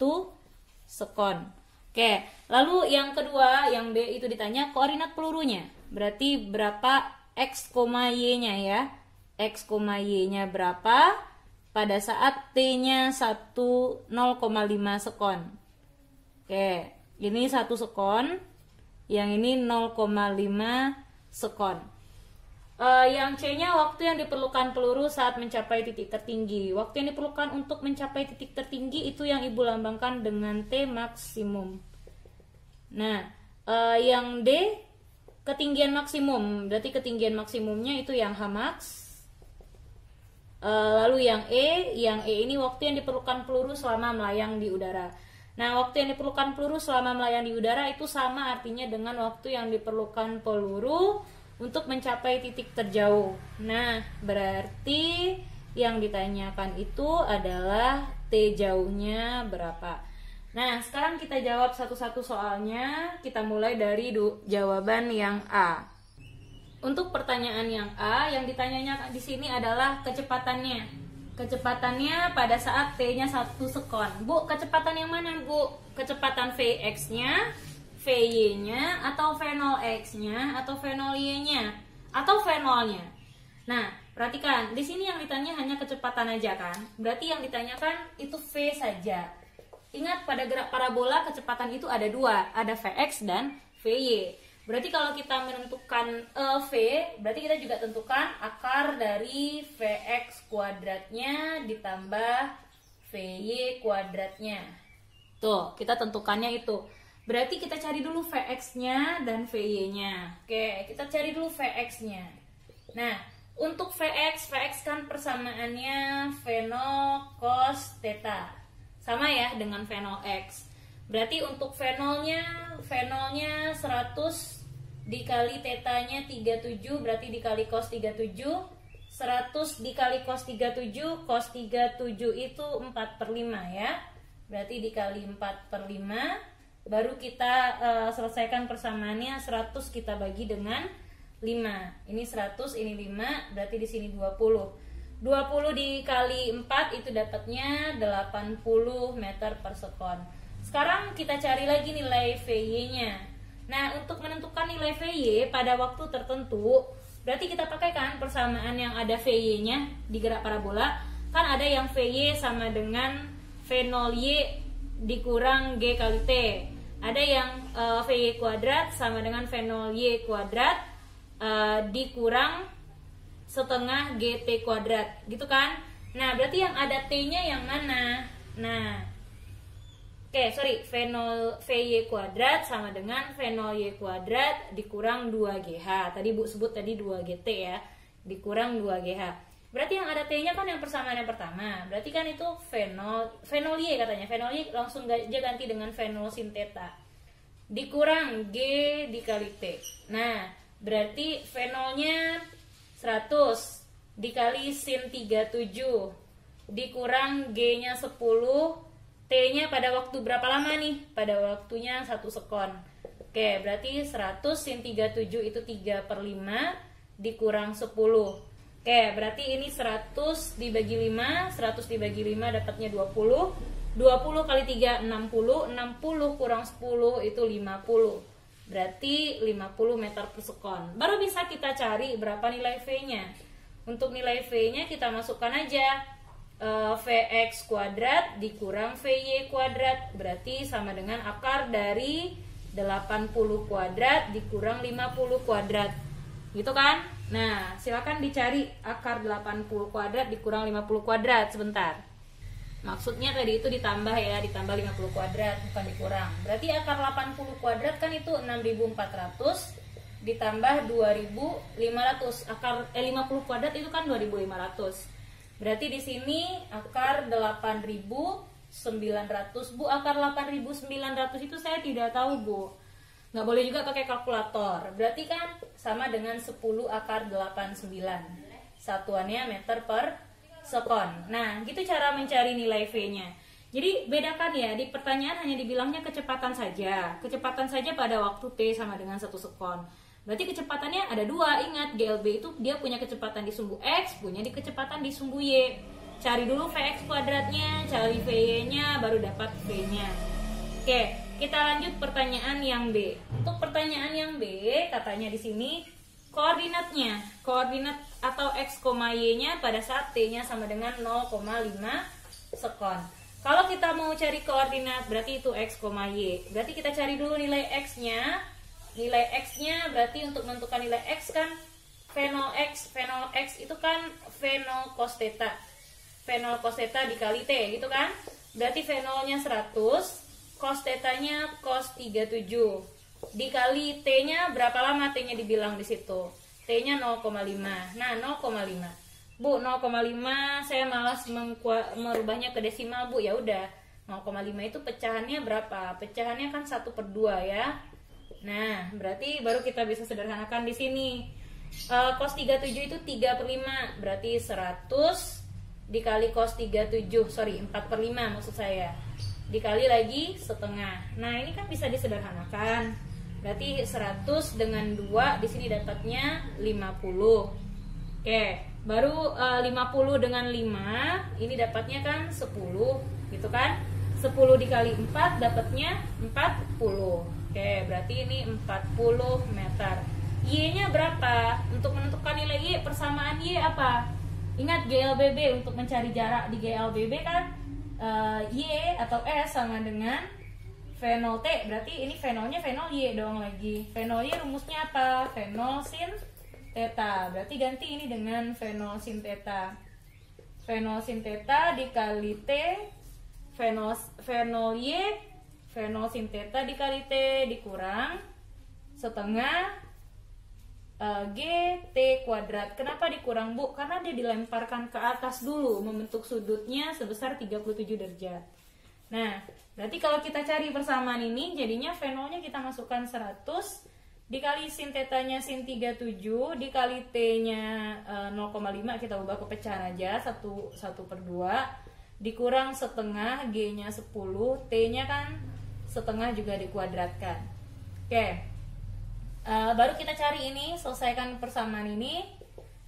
sekon. Oke, lalu yang kedua, yang B itu ditanya koordinat pelurunya. Berarti berapa X, Y-nya ya. X, Y-nya berapa pada saat T-nya 0,5 sekon. Oke, ini 1 sekon, yang ini 0,5 sekon. Yang C-nya waktu yang diperlukan peluru saat mencapai titik tertinggi. Waktu yang diperlukan untuk mencapai titik tertinggi itu yang Ibu lambangkan dengan T maksimum. Nah, yang D ketinggian maksimum, berarti ketinggian maksimumnya itu yang H max. Lalu yang E ini waktu yang diperlukan peluru selama melayang di udara. Nah, waktu yang diperlukan peluru selama melayang di udara itu sama artinya dengan waktu yang diperlukan peluru untuk mencapai titik terjauh. Nah, berarti yang ditanyakan itu adalah T jauhnya berapa. Nah, sekarang kita jawab satu-satu soalnya. Kita mulai dari jawaban yang A. Untuk pertanyaan yang A, yang ditanyanya di sini adalah kecepatannya. Kecepatannya pada saat T-nya 1 sekon. Bu, kecepatan yang mana, Bu? Kecepatan Vx-nya, Vy-nya, atau V0x-nya, atau V0y-nya, atau V0-nya. Nah, perhatikan, di sini yang ditanya hanya kecepatan aja kan? Berarti yang ditanyakan itu V saja. Ingat, pada gerak parabola kecepatan itu ada dua, ada Vx dan Vy. Berarti kalau kita menentukan V, berarti kita juga tentukan akar dari Vx kuadratnya ditambah Vy kuadratnya. Tuh, kita tentukannya itu. Berarti kita cari dulu Vx-nya dan Vy-nya. Oke, kita cari dulu Vx-nya. Nah, untuk Vx kan persamaannya V0 cos theta Sama ya dengan fenol X. Berarti untuk fenolnya 100 dikali tetanya 37, berarti dikali cos 37. 100 dikali cos 37, cos 37 itu 4/5 ya. Berarti dikali 4/5. Baru kita selesaikan persamaannya. 100 kita bagi dengan 5. Ini 100, ini 5, berarti di sini 20. 20 dikali 4 itu dapatnya 80 meter per sekon. Sekarang kita cari lagi nilai VY-nya. Nah, untuk menentukan nilai VY pada waktu tertentu, berarti kita pakai kan persamaan yang ada VY-nya di gerak parabola. Kan ada yang VY sama dengan V0 Y dikurang G kali T. Ada yang VY kuadrat sama dengan V0 Y kuadrat dikurang setengah GT kuadrat, gitu kan? Nah, berarti yang ada T-nya yang mana? Nah, VY kuadrat sama dengan V0 Y kuadrat dikurang 2GH. Tadi Bu sebut tadi 2GT ya, dikurang 2GH. Berarti yang ada T-nya kan yang persamaan yang pertama. Berarti kan itu V0 Y katanya. V0 Y langsung aja ganti dengan V0 sin theta. Dikurang G dikali T. Nah, berarti V0-nya 100 dikali sin 37 dikurang G-nya 10, T-nya pada waktu berapa lama nih? Pada waktunya 1 sekon. Oke, berarti 100 sin 37 itu 3/5 dikurang 10. Oke, berarti ini 100 dibagi 5, 100 dibagi 5 dapatnya 20. 20 kali 3 60, 60 kurang 10 itu 50. Berarti 50 meter per sekon. Baru bisa kita cari berapa nilai V-nya. Untuk nilai V-nya kita masukkan aja Vx kuadrat dikurang Vy kuadrat. Berarti sama dengan akar dari 80 kuadrat dikurang 50 kuadrat. Gitu kan? Nah, silakan dicari akar 80 kuadrat dikurang 50 kuadrat sebentar. Maksudnya tadi itu ditambah ya, ditambah 50 kuadrat bukan dikurang. Berarti akar 80 kuadrat kan itu 6400 ditambah 2500. Akar 50 kuadrat itu kan 2500. Berarti di sini akar 8900. Bu, akar 8900 itu saya tidak tahu, Bu. Nggak boleh juga pakai kalkulator. Berarti kan sama dengan 10 akar 89. Satuannya meter per sekon. Nah, gitu cara mencari nilai V-nya. Jadi bedakan ya, di pertanyaan hanya dibilangnya kecepatan saja. Kecepatan saja pada waktu T sama dengan 1 sekon. Berarti kecepatannya ada 2. Ingat, GLB itu dia punya kecepatan di sumbu X, punya di kecepatan di sumbu Y. Cari dulu Vx kuadratnya, cari Vy-nya, baru dapat V-nya. Oke, kita lanjut pertanyaan yang B. Untuk pertanyaan yang B, katanya di sini koordinatnya, koordinat atau X, Y-nya pada saat T-nya sama dengan 0,5 sekon. Kalau kita mau cari koordinat berarti itu X, Y. Berarti kita cari dulu nilai X-nya. Nilai X-nya berarti untuk menentukan nilai X kan V0 X. V0 X itu kan V0 cos theta. V0 cos theta dikali T gitu kan. Berarti V0-nya 100, cos theta-nya cos 37. Dikali T-nya berapa lama T-nya dibilang di situ? T-nya 0,5. Nah, 0,5. Bu, 0,5 saya malas merubahnya ke desimal, Bu. Ya udah, 0,5 itu pecahannya berapa? Pecahannya kan 1/2 ya. Nah, berarti baru kita bisa sederhanakan di sini. Cos 37 itu 3/5. Berarti 100 dikali cos 4/5 maksud saya. Dikali lagi setengah. Nah, ini kan bisa disederhanakan. Berarti 100 dengan 2 di sini dapatnya 50. Oke, baru 50 dengan 5 ini dapatnya kan 10, gitu kan? 10 dikali 4 dapatnya 40. Oke, berarti ini 40 meter. Y-nya berapa? Untuk menentukan nilai Y, persamaan Y apa? Ingat GLBB, untuk mencari jarak di GLBB kan Y atau S sama dengan V0T. Berarti ini V0-nya V0 Y dong lagi. V0 Y rumusnya apa? V0 sin theta. Berarti ganti ini dengan V0 sin theta. V0 sin theta dikali T, V0 Y, V0 sin theta dikali T dikurang setengah G T kuadrat. Kenapa dikurang, Bu? Karena dia dilemparkan ke atas dulu, membentuk sudutnya sebesar 37 derajat. Nah, berarti kalau kita cari persamaan ini, jadinya V0-nya kita masukkan 100, dikali sin tetanya sin 37, dikali T-nya 0,5, kita ubah ke pecahan aja, 1/2, dikurang setengah, G-nya 10, T-nya kan setengah juga dikuadratkan. Oke, baru kita cari ini, selesaikan persamaan ini.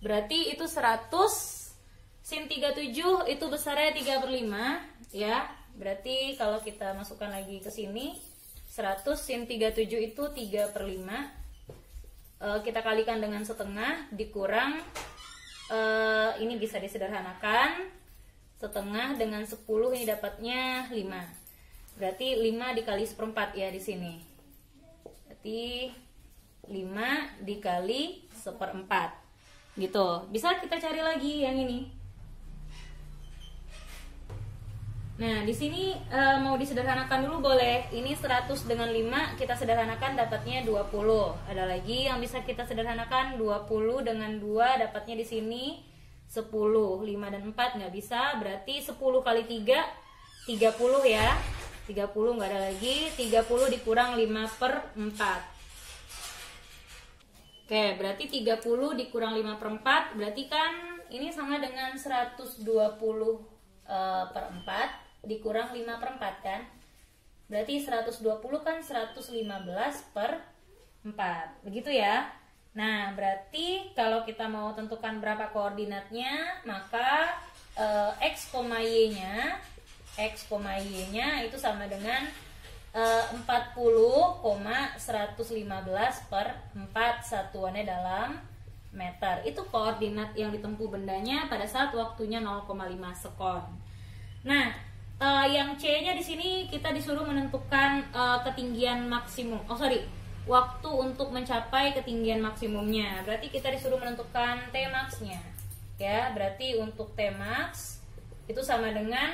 Berarti itu 100 sin 37 itu besarnya 3/5 ya. Berarti kalau kita masukkan lagi ke sini, 100 sin 37 itu 3/5. Kita kalikan dengan setengah, dikurang ini bisa disederhanakan, setengah dengan 10 ini dapatnya 5. Berarti 5 dikali 1/4 ya di sini. Berarti 5 dikali 1/4. Gitu. Bisa kita cari lagi yang ini. Nah, di sini mau disederhanakan dulu boleh. Ini 100 dengan 5 kita sederhanakan dapatnya 20. Ada lagi yang bisa kita sederhanakan, 20 dengan 2 dapatnya di sini 10. 5 dan 4 nggak bisa, berarti 10 kali 3 30 ya. 30 nggak ada lagi, 30 dikurang 5/4. Oke, berarti 30 dikurang 5/4 berarti kan ini sama dengan 120/4 dikurang 5/4 kan. Berarti 120 kan 115/4. Begitu ya. Nah, berarti kalau kita mau tentukan berapa koordinatnya, maka X, Y-nya itu sama dengan 40,115/4 satuannya dalam meter. Itu koordinat yang ditempuh bendanya pada saat waktunya 0,5 sekon. Nah, yang C-nya di sini kita disuruh menentukan ketinggian maksimum. Waktu untuk mencapai ketinggian maksimumnya. Berarti kita disuruh menentukan Tmax-nya. Ya, berarti untuk Tmax itu sama dengan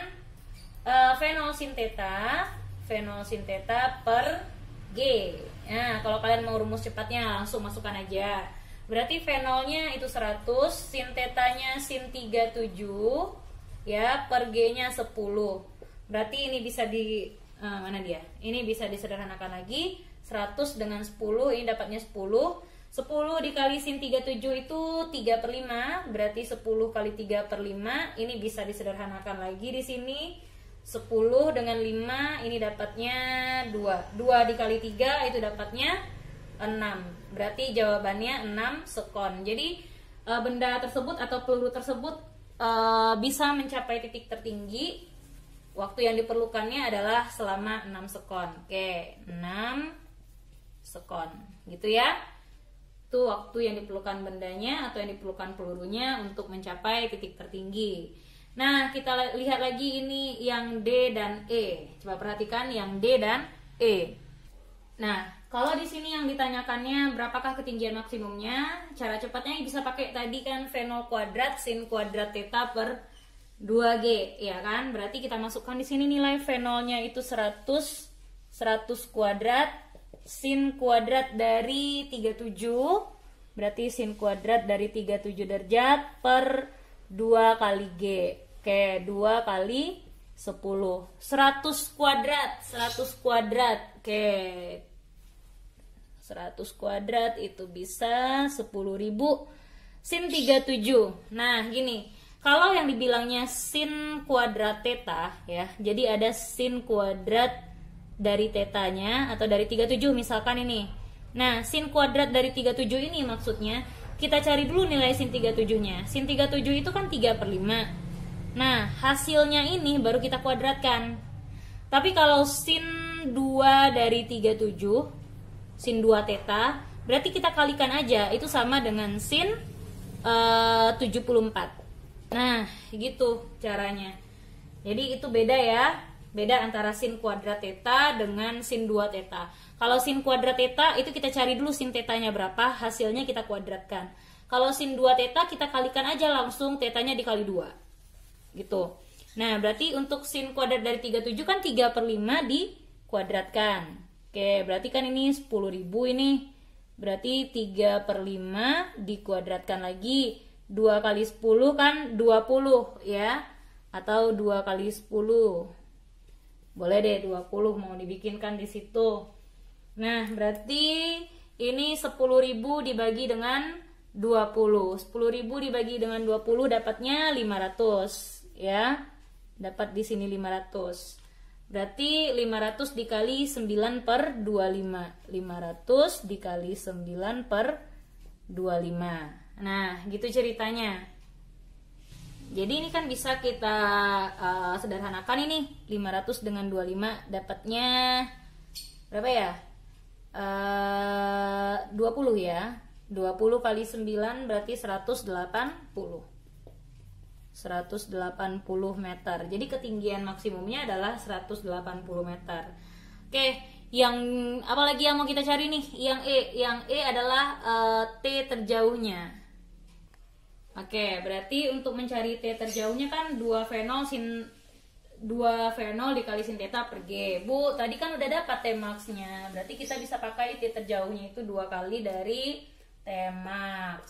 V0 sin theta per G. Nah, kalau kalian mau rumus cepatnya langsung masukkan aja. Berarti V0-nya itu 100, sin tetanya sin 37 ya, per G-nya 10. Berarti ini bisa mana dia? Ini bisa disederhanakan lagi. 100 dengan 10 ini dapatnya 10. 10 dikali sin 37 itu 3/5, berarti 10 kali 3/5 ini bisa disederhanakan lagi di sini. 10 dengan 5 ini dapatnya 2. 2 dikali 3 itu dapatnya 6. Berarti jawabannya 6 sekon. Jadi benda tersebut atau peluru tersebut bisa mencapai titik tertinggi. Waktu yang diperlukannya adalah selama 6 sekon. Oke, 6 sekon. Gitu ya. Itu waktu yang diperlukan bendanya atau yang diperlukan pelurunya untuk mencapai titik tertinggi. Nah, kita lihat lagi ini yang D dan E. Coba perhatikan yang D dan E. Nah, kalau di sini yang ditanyakannya berapakah ketinggian maksimumnya, cara cepatnya bisa pakai tadi kan V0 kuadrat sin kuadrat theta per 2G, ya kan? Berarti kita masukkan di sini nilai V0-nya itu 100 kuadrat sin kuadrat dari 37. Berarti sin kuadrat dari 37 derajat per 2 kali G. Oke, 2 kali 10. 100 kuadrat. Oke. 100 kuadrat itu bisa 10.000 sin 37. Nah, gini. Kalau yang dibilangnya sin kuadrat theta ya. Jadi ada sin kuadrat dari tetanya atau dari 37 misalkan ini. Nah, sin kuadrat dari 37 ini maksudnya kita cari dulu nilai sin 37-nya. Sin 37 itu kan 3/5. Nah, hasilnya ini baru kita kuadratkan. Tapi kalau sin 2 dari 37, sin 2 theta, berarti kita kalikan aja. Itu sama dengan sin 74. Nah, gitu caranya. Jadi itu beda ya. Beda antara sin kuadrat theta dengan sin 2 theta. Kalau sin kuadrat theta itu kita cari dulu sin tetanya berapa, hasilnya kita kuadratkan. Kalau sin 2 theta kita kalikan aja langsung tetanya dikali 2. Gitu. Nah, berarti untuk sin kuadrat dari 37 kan 3/5 dikuadratkan. Oke, berarti kan ini 10.000 ini. Berarti 3/5 dikuadratkan lagi. 2 kali 10 kan 20 ya. Atau 2 kali 10. Boleh deh 20 mau dibikinkan di situ. Nah, berarti ini 10.000 dibagi dengan 20. 10.000 dibagi dengan 20 dapatnya 500 ya. Dapat di sini 500. Berarti 500 dikali 9 per 25. 500 dikali 9 per 25. Nah, gitu ceritanya. Jadi ini kan bisa kita sederhanakan ini. 500 dengan 25 dapatnya berapa ya? 20 ya. 20 kali 9 berarti 180 meter. Jadi ketinggian maksimumnya adalah 180 meter. Oke, yang apa lagi yang mau kita cari nih? Yang E adalah T terjauhnya. Oke, berarti untuk mencari T terjauhnya kan 2 V0 dikali sin theta per G. Bu, tadi kan udah dapat T max-nya. Berarti kita bisa pakai T terjauhnya itu 2 kali dari T max.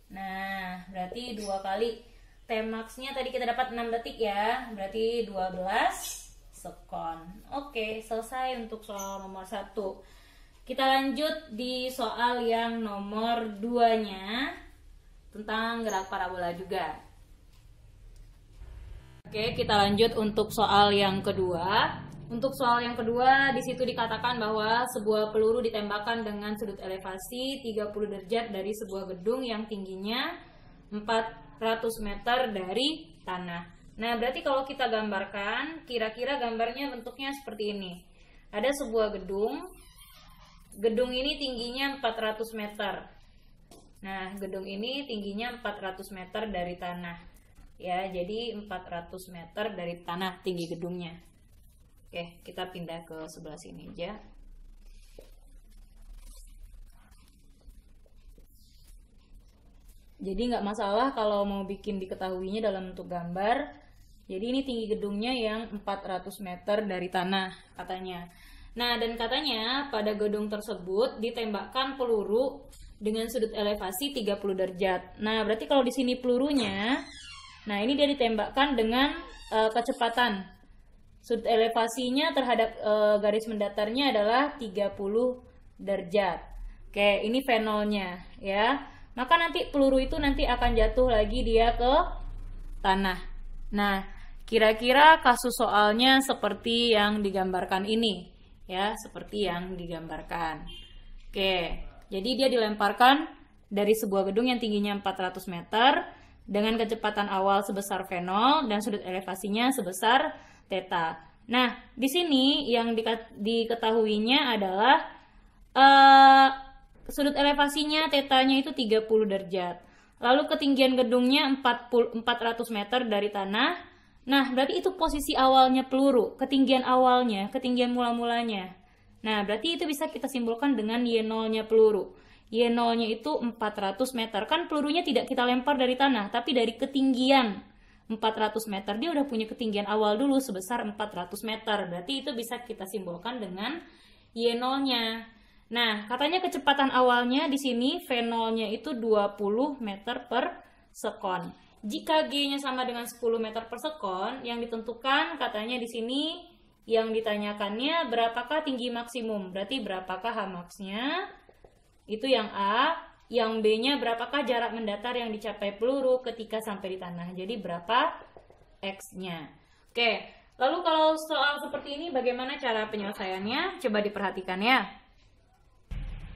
Nah, berarti 2 kali T max-nya tadi kita dapat 6 detik ya. Berarti 12 sekon. Oke, selesai untuk soal nomor 1. Kita lanjut di soal yang nomor 2-nya tentang gerak parabola juga. Oke, kita lanjut untuk soal yang kedua. Untuk soal yang kedua, di situ dikatakan bahwa sebuah peluru ditembakkan dengan sudut elevasi 30 derajat dari sebuah gedung yang tingginya 400 meter dari tanah. Nah, berarti kalau kita gambarkan, kira-kira gambarnya bentuknya seperti ini. Ada sebuah gedung. Gedung ini tingginya 400 meter. Nah, gedung ini tingginya 400 meter dari tanah. Ya, jadi 400 meter dari tanah tinggi gedungnya. Oke, kita pindah ke sebelah sini aja. Jadi nggak masalah kalau mau bikin diketahuinya dalam bentuk gambar. Jadi ini tinggi gedungnya yang 400 meter dari tanah katanya. Nah, dan katanya pada gedung tersebut ditembakkan peluru dengan sudut elevasi 30 derajat. Nah, berarti kalau di sini pelurunya, nah ini dia ditembakkan dengan kecepatan. Sudut elevasinya terhadap garis mendatarnya adalah 30 derajat. Oke, ini V0-nya ya. Maka nanti peluru itu nanti akan jatuh lagi dia ke tanah. Nah, kira-kira kasus soalnya seperti yang digambarkan ini ya, seperti yang digambarkan. Oke, jadi dia dilemparkan dari sebuah gedung yang tingginya 400 meter dengan kecepatan awal sebesar V0 dan sudut elevasinya sebesar theta. Nah, di sini yang diketahuinya adalah sudut elevasinya tetanya itu 30 derajat. Lalu ketinggian gedungnya 400 meter dari tanah. Nah, berarti itu posisi awalnya peluru, ketinggian awalnya, ketinggian mula-mulanya. Nah, berarti itu bisa kita simpulkan dengan Y0-nya peluru. Y0-nya itu 400 meter. Kan pelurunya tidak kita lempar dari tanah, tapi dari ketinggian 400 meter. Dia udah punya ketinggian awal dulu sebesar 400 meter. Berarti itu bisa kita simbolkan dengan Y0-nya. Nah, katanya kecepatan awalnya di sini V0-nya itu 20 meter per sekon. Jika G-nya sama dengan 10 meter per sekon, yang ditentukan katanya di sini yang ditanyakannya berapakah tinggi maksimum. Berarti berapakah Hmax-nya? Itu yang A. Yang B-nya berapakah jarak mendatar yang dicapai peluru ketika sampai di tanah. Jadi berapa X-nya. Oke, lalu kalau soal seperti ini bagaimana cara penyelesaiannya? Coba diperhatikan ya.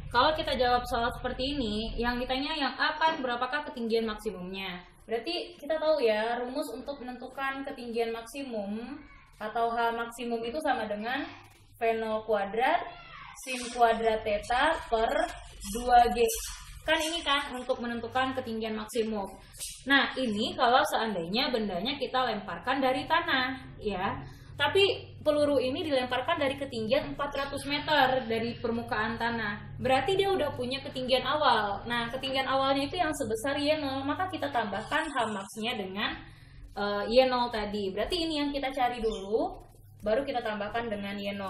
Kalau kita jawab soal seperti ini, yang ditanya yang A kan berapakah ketinggian maksimumnya. Berarti kita tahu ya, rumus untuk menentukan ketinggian maksimum atau H maksimum itu sama dengan V0 kuadrat sin kuadrat theta per 2G. Kan ini kan untuk menentukan ketinggian maksimum. Nah, ini kalau seandainya bendanya kita lemparkan dari tanah, ya. Tapi peluru ini dilemparkan dari ketinggian 400 meter dari permukaan tanah. Berarti dia udah punya ketinggian awal. Nah, ketinggian awalnya itu yang sebesar Y0, maka kita tambahkan Hmax-nya dengan Y0 tadi. Berarti ini yang kita cari dulu, baru kita tambahkan dengan Y0.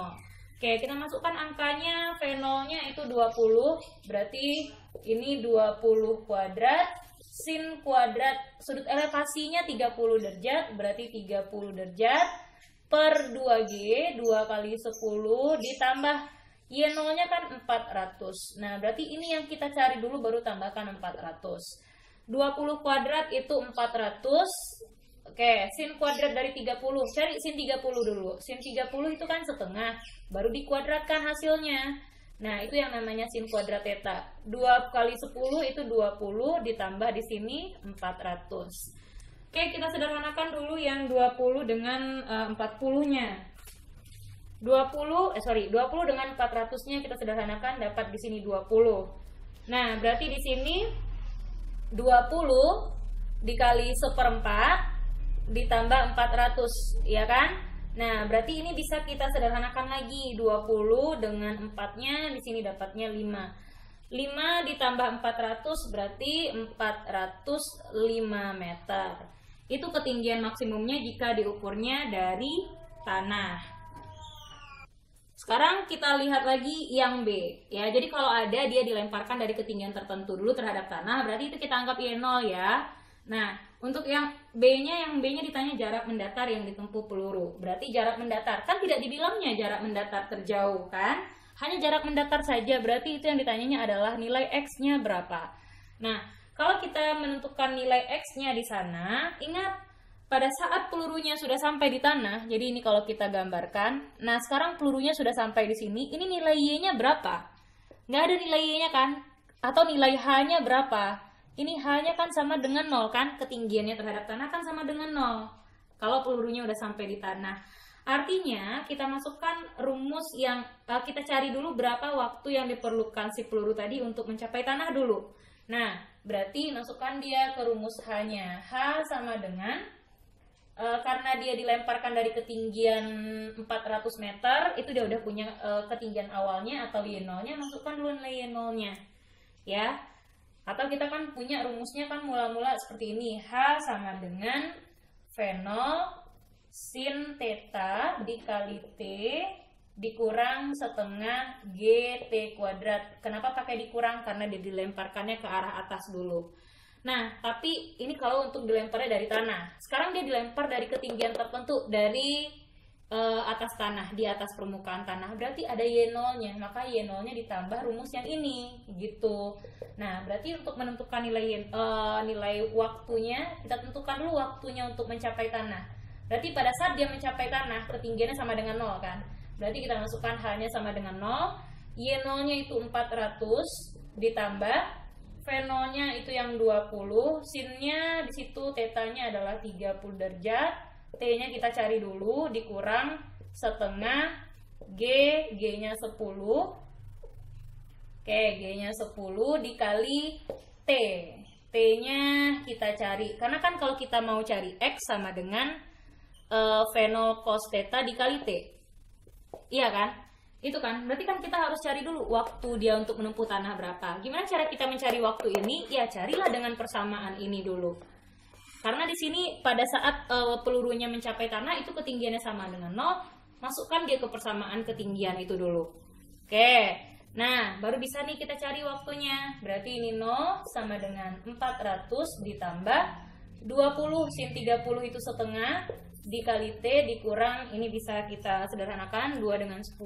Oke, kita masukkan angkanya. V0-nya itu 20, berarti ini 20 kuadrat sin kuadrat sudut elevasinya 30 derajat, berarti 30 derajat per 2G, 2 kali 10 ditambah Y0-nya kan 400. Nah, berarti ini yang kita cari dulu baru tambahkan 400. 20 kuadrat itu 400. Oke, sin kuadrat dari 30. Cari sin 30 dulu. Sin 30 itu kan setengah, baru dikuadratkan hasilnya. Nah, itu yang namanya sin kuadrat theta. 2 kali 10 itu 20 ditambah di sini 400. Oke, kita sederhanakan dulu yang 20 dengan 40-nya. 20 dengan 400-nya kita sederhanakan, dapat di sini 20. Nah, berarti di sini 20 dikali 1/4 ditambah 400, ya kan? Nah, berarti ini bisa kita sederhanakan lagi. 20 dengan 4-nya di sini dapatnya 5. 5 ditambah 400 berarti 405 meter. Itu ketinggian maksimumnya jika diukurnya dari tanah. Sekarang kita lihat lagi yang B. Ya, jadi kalau ada dia dilemparkan dari ketinggian tertentu dulu terhadap tanah, berarti itu kita anggap Y0 ya. Nah, untuk yang B-nya ditanya jarak mendatar yang ditempuh peluru. Berarti jarak mendatar, kan tidak dibilangnya jarak mendatar terjauh kan? Hanya jarak mendatar saja, berarti itu yang ditanyanya adalah nilai X-nya berapa. Nah, kalau kita menentukan nilai X-nya di sana, ingat pada saat pelurunya sudah sampai di tanah, jadi ini kalau kita gambarkan, nah sekarang pelurunya sudah sampai di sini, ini nilai Y-nya berapa? Nggak ada nilai Y-nya kan? Atau nilai H-nya berapa? Ini H-nya kan sama dengan 0 kan? Ketinggiannya terhadap tanah kan sama dengan 0. Kalau pelurunya udah sampai di tanah. Artinya kita masukkan rumus yang kita cari dulu berapa waktu yang diperlukan si peluru tadi untuk mencapai tanah dulu. Nah, berarti masukkan dia ke rumus H-nya. H sama dengan, karena dia dilemparkan dari ketinggian 400 meter, itu dia udah punya ketinggian awalnya atau Y0-nya, masukkan dulu nilai Y0-nya. Ya, atau kita kan punya rumusnya kan mula-mula seperti ini. H sama dengan V0 sin theta dikali T dikurang setengah GT kuadrat. Kenapa pakai dikurang? Karena dia dilemparkannya ke arah atas dulu. Nah, tapi ini kalau untuk dilemparnya dari tanah. Sekarang dia dilempar dari ketinggian tertentu, dari atas tanah, di atas permukaan tanah. Berarti ada Y0-nya, maka Y0-nya ditambah rumus yang ini, gitu. Nah, berarti untuk menentukan nilai waktunya, kita tentukan dulu waktunya untuk mencapai tanah. Berarti pada saat dia mencapai tanah, ketinggiannya sama dengan 0 kan? Berarti kita masukkan H-nya sama dengan 0, Y0-nya itu 400 ditambah V0-nya itu yang 20, sin-nya di situ θ-nya adalah 30 derajat, T-nya kita cari dulu dikurang setengah G-nya 10. Oke, G-nya 10 dikali T. T-nya kita cari. Karena kan kalau kita mau cari X sama dengan V0 cos θ dikali T. Iya kan? Itu kan, berarti kan kita harus cari dulu waktu dia untuk menempuh tanah berapa. Gimana cara kita mencari waktu ini? Ya carilah dengan persamaan ini dulu. Karena di sini pada saat pelurunya mencapai tanah itu ketinggiannya sama dengan 0, masukkan dia ke persamaan ketinggian itu dulu. Oke, nah baru bisa nih kita cari waktunya. Berarti ini 0 sama dengan 400 ditambah 20 sin 30 itu setengah dikali T dikurang, ini bisa kita sederhanakan 2 dengan 10.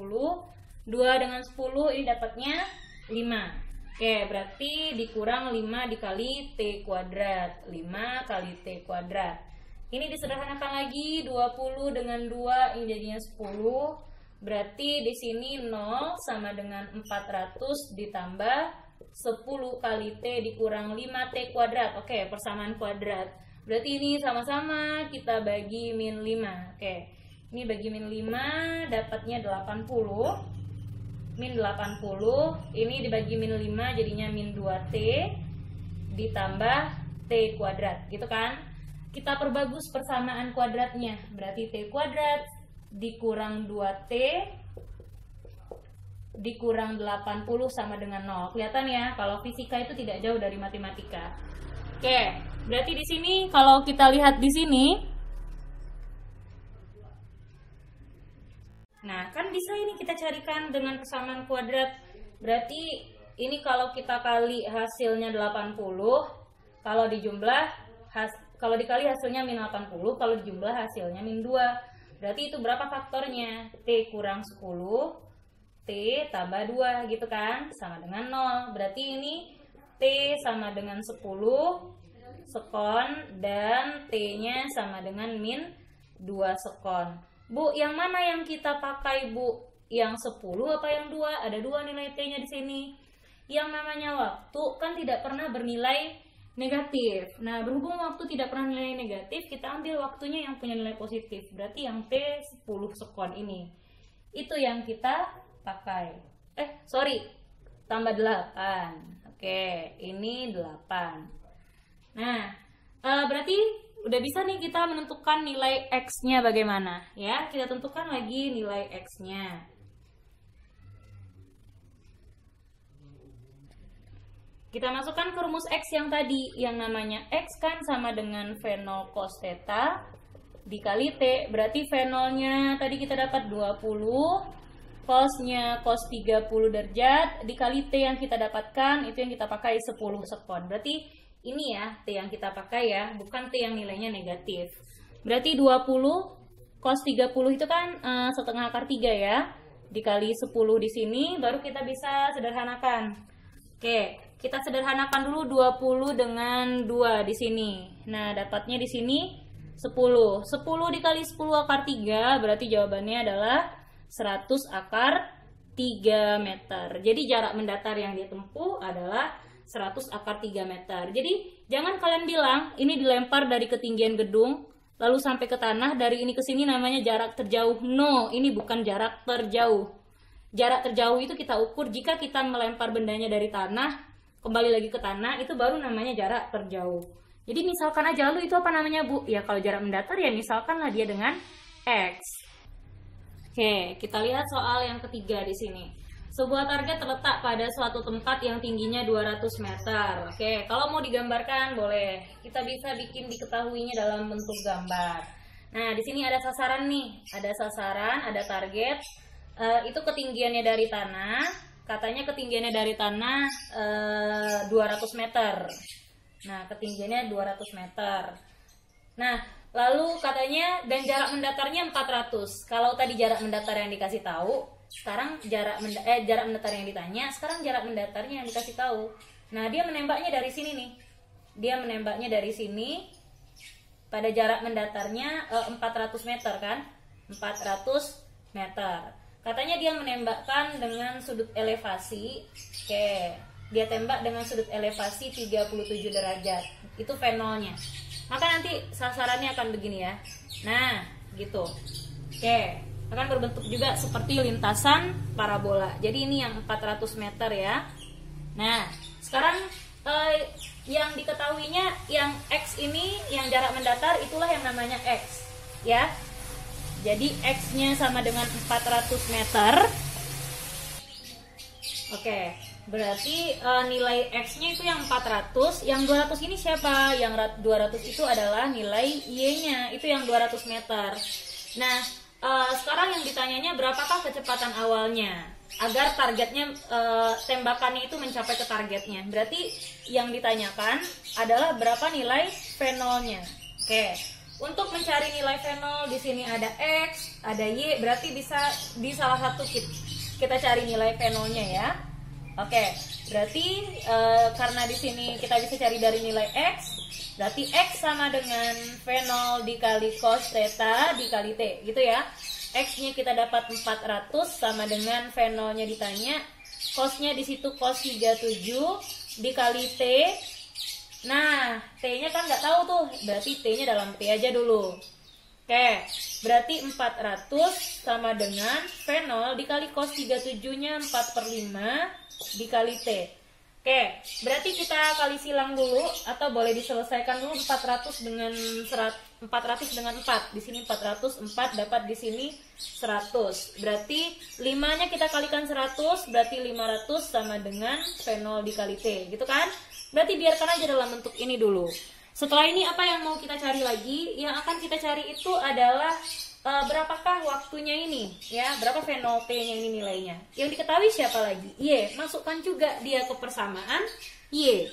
2 dengan 10 ini dapatnya 5. Oke, berarti dikurang 5 dikali T kuadrat. 5 kali T kuadrat. Ini disederhanakan lagi, 20 dengan 2 ini jadinya 10. Berarti di sini 0 sama dengan 400 ditambah 10 kali T dikurang 5T kuadrat. Oke, persamaan kuadrat. Berarti ini sama-sama kita bagi min 5. Oke, ini bagi min 5 dapatnya 80. Min 80, ini dibagi min 5 jadinya min 2T ditambah T kuadrat, gitu kan? Kita perbagus persamaan kuadratnya, berarti T kuadrat dikurang 2T dikurang 80 sama dengan 0. Kelihatan ya, kalau fisika itu tidak jauh dari matematika. Oke, berarti di sini kalau kita lihat di sini, nah, kan bisa ini kita carikan dengan persamaan kuadrat. Berarti ini kalau kita kali hasilnya 80, kalau dijumlah kalau dikali hasilnya min 80, kalau dijumlah hasilnya min 2. Berarti itu berapa faktornya? T kurang 10, T tambah 2 gitu kan, sama dengan 0. Berarti ini T sama dengan 10 sekon dan T-nya sama dengan min 2 sekon. Bu, yang mana yang kita pakai, Bu? Yang 10 apa yang 2? Ada 2 nilai T-nya di sini. Yang namanya waktu kan tidak pernah bernilai negatif. Nah, berhubung waktu tidak pernah nilai negatif, kita ambil waktunya yang punya nilai positif. Berarti yang T 10 sekon ini. Itu yang kita pakai. Tambah 8. Oke, ini 8. Nah, berarti udah bisa nih kita menentukan nilai X-nya bagaimana. Ya, kita tentukan lagi nilai X-nya. Kita masukkan ke rumus X yang tadi, yang namanya X kan sama dengan V0 cos theta dikali T. Berarti V0-nya tadi kita dapat 20, cosnya cos 30 derajat, dikali T yang kita dapatkan, itu yang kita pakai 10 sekon. Berarti ini ya T yang kita pakai ya, bukan T yang nilainya negatif. Berarti 20 cos 30 itu kan setengah akar 3 ya, dikali 10 di sini, baru kita bisa sederhanakan. Oke, kita sederhanakan dulu 20 dengan 2 di sini. Nah, dapatnya di sini 10. 10 dikali 10 akar 3, berarti jawabannya adalah 100 akar 3 meter. Jadi jarak mendatar yang ditempuh adalah 100 akar 3 meter. Jadi jangan kalian bilang ini dilempar dari ketinggian gedung lalu sampai ke tanah, dari ini ke sini namanya jarak terjauh. No, ini bukan jarak terjauh. Jarak terjauh itu kita ukur jika kita melempar bendanya dari tanah kembali lagi ke tanah, itu baru namanya jarak terjauh. Jadi misalkan aja lu itu apa namanya, Bu? Ya kalau jarak mendatar ya misalkanlah dia dengan X. Oke, kita lihat soal yang ketiga di sini. Sebuah target terletak pada suatu tempat yang tingginya 200 meter. Oke, kalau mau digambarkan boleh. Kita bisa bikin diketahuinya dalam bentuk gambar. Nah, di sini ada sasaran nih. Ada sasaran, ada target. Itu ketinggiannya dari tanah. Katanya ketinggiannya dari tanah 200 meter. Nah, ketinggiannya 200 meter. Nah, lalu katanya dan jarak mendatarnya 400. Kalau tadi jarak mendatar yang dikasih tahu, sekarang jarak mendatar yang ditanya, sekarang jarak mendatarnya yang dikasih tahu. Nah, dia menembaknya dari sini nih. Dia menembaknya dari sini pada jarak mendatarnya 400 meter kan? 400 meter. Katanya dia menembakkan dengan sudut elevasi. Oke, dia tembak dengan sudut elevasi 37 derajat. Itu V0-nya. Maka nanti sasarannya akan begini ya. Nah, gitu. Oke, akan berbentuk juga seperti lintasan parabola. Jadi ini yang 400 meter ya. Nah, sekarang yang diketahuinya yang X ini, yang jarak mendatar, itulah yang namanya X. Ya. Jadi X-nya sama dengan 400 meter. Oke, berarti nilai X-nya itu yang 400. Yang 200 ini siapa? Yang 200 itu adalah nilai Y-nya. Itu yang 200 meter. Nah, sekarang yang ditanyanya berapakah kecepatan awalnya agar targetnya tembakannya itu mencapai ke targetnya. Berarti yang ditanyakan adalah berapa nilai V0-nya. Oke, untuk mencari nilai V0 di sini ada X, ada Y, berarti bisa di salah satu kita cari nilai V0-nya ya. Oke, berarti karena di sini kita bisa cari dari nilai X, berarti X sama dengan V0 dikali cos theta dikali T, gitu ya. X-nya kita dapat 400 sama dengan V0-nya ditanya. Cos-nya di situ cos 37 dikali T. Nah, T-nya kan nggak tahu tuh, berarti T-nya dalam T aja dulu. Oke, berarti 400 sama dengan V0 dikali cos 37-nya 4/5 dikali T. Oke, berarti kita kali silang dulu atau boleh diselesaikan dulu 400 dengan 4. Di sini 404 dapat di sini 100. Berarti 5-nya kita kalikan 100, berarti 500 sama dengan V0 dikali T, gitu kan? Berarti biarkan aja dalam bentuk ini dulu. Setelah ini apa yang mau kita cari lagi? Yang akan kita cari itu adalah berapakah waktunya ini, ya, berapa V0 T-nya ini nilainya. Yang diketahui siapa lagi? Y. Masukkan juga dia ke persamaan Y.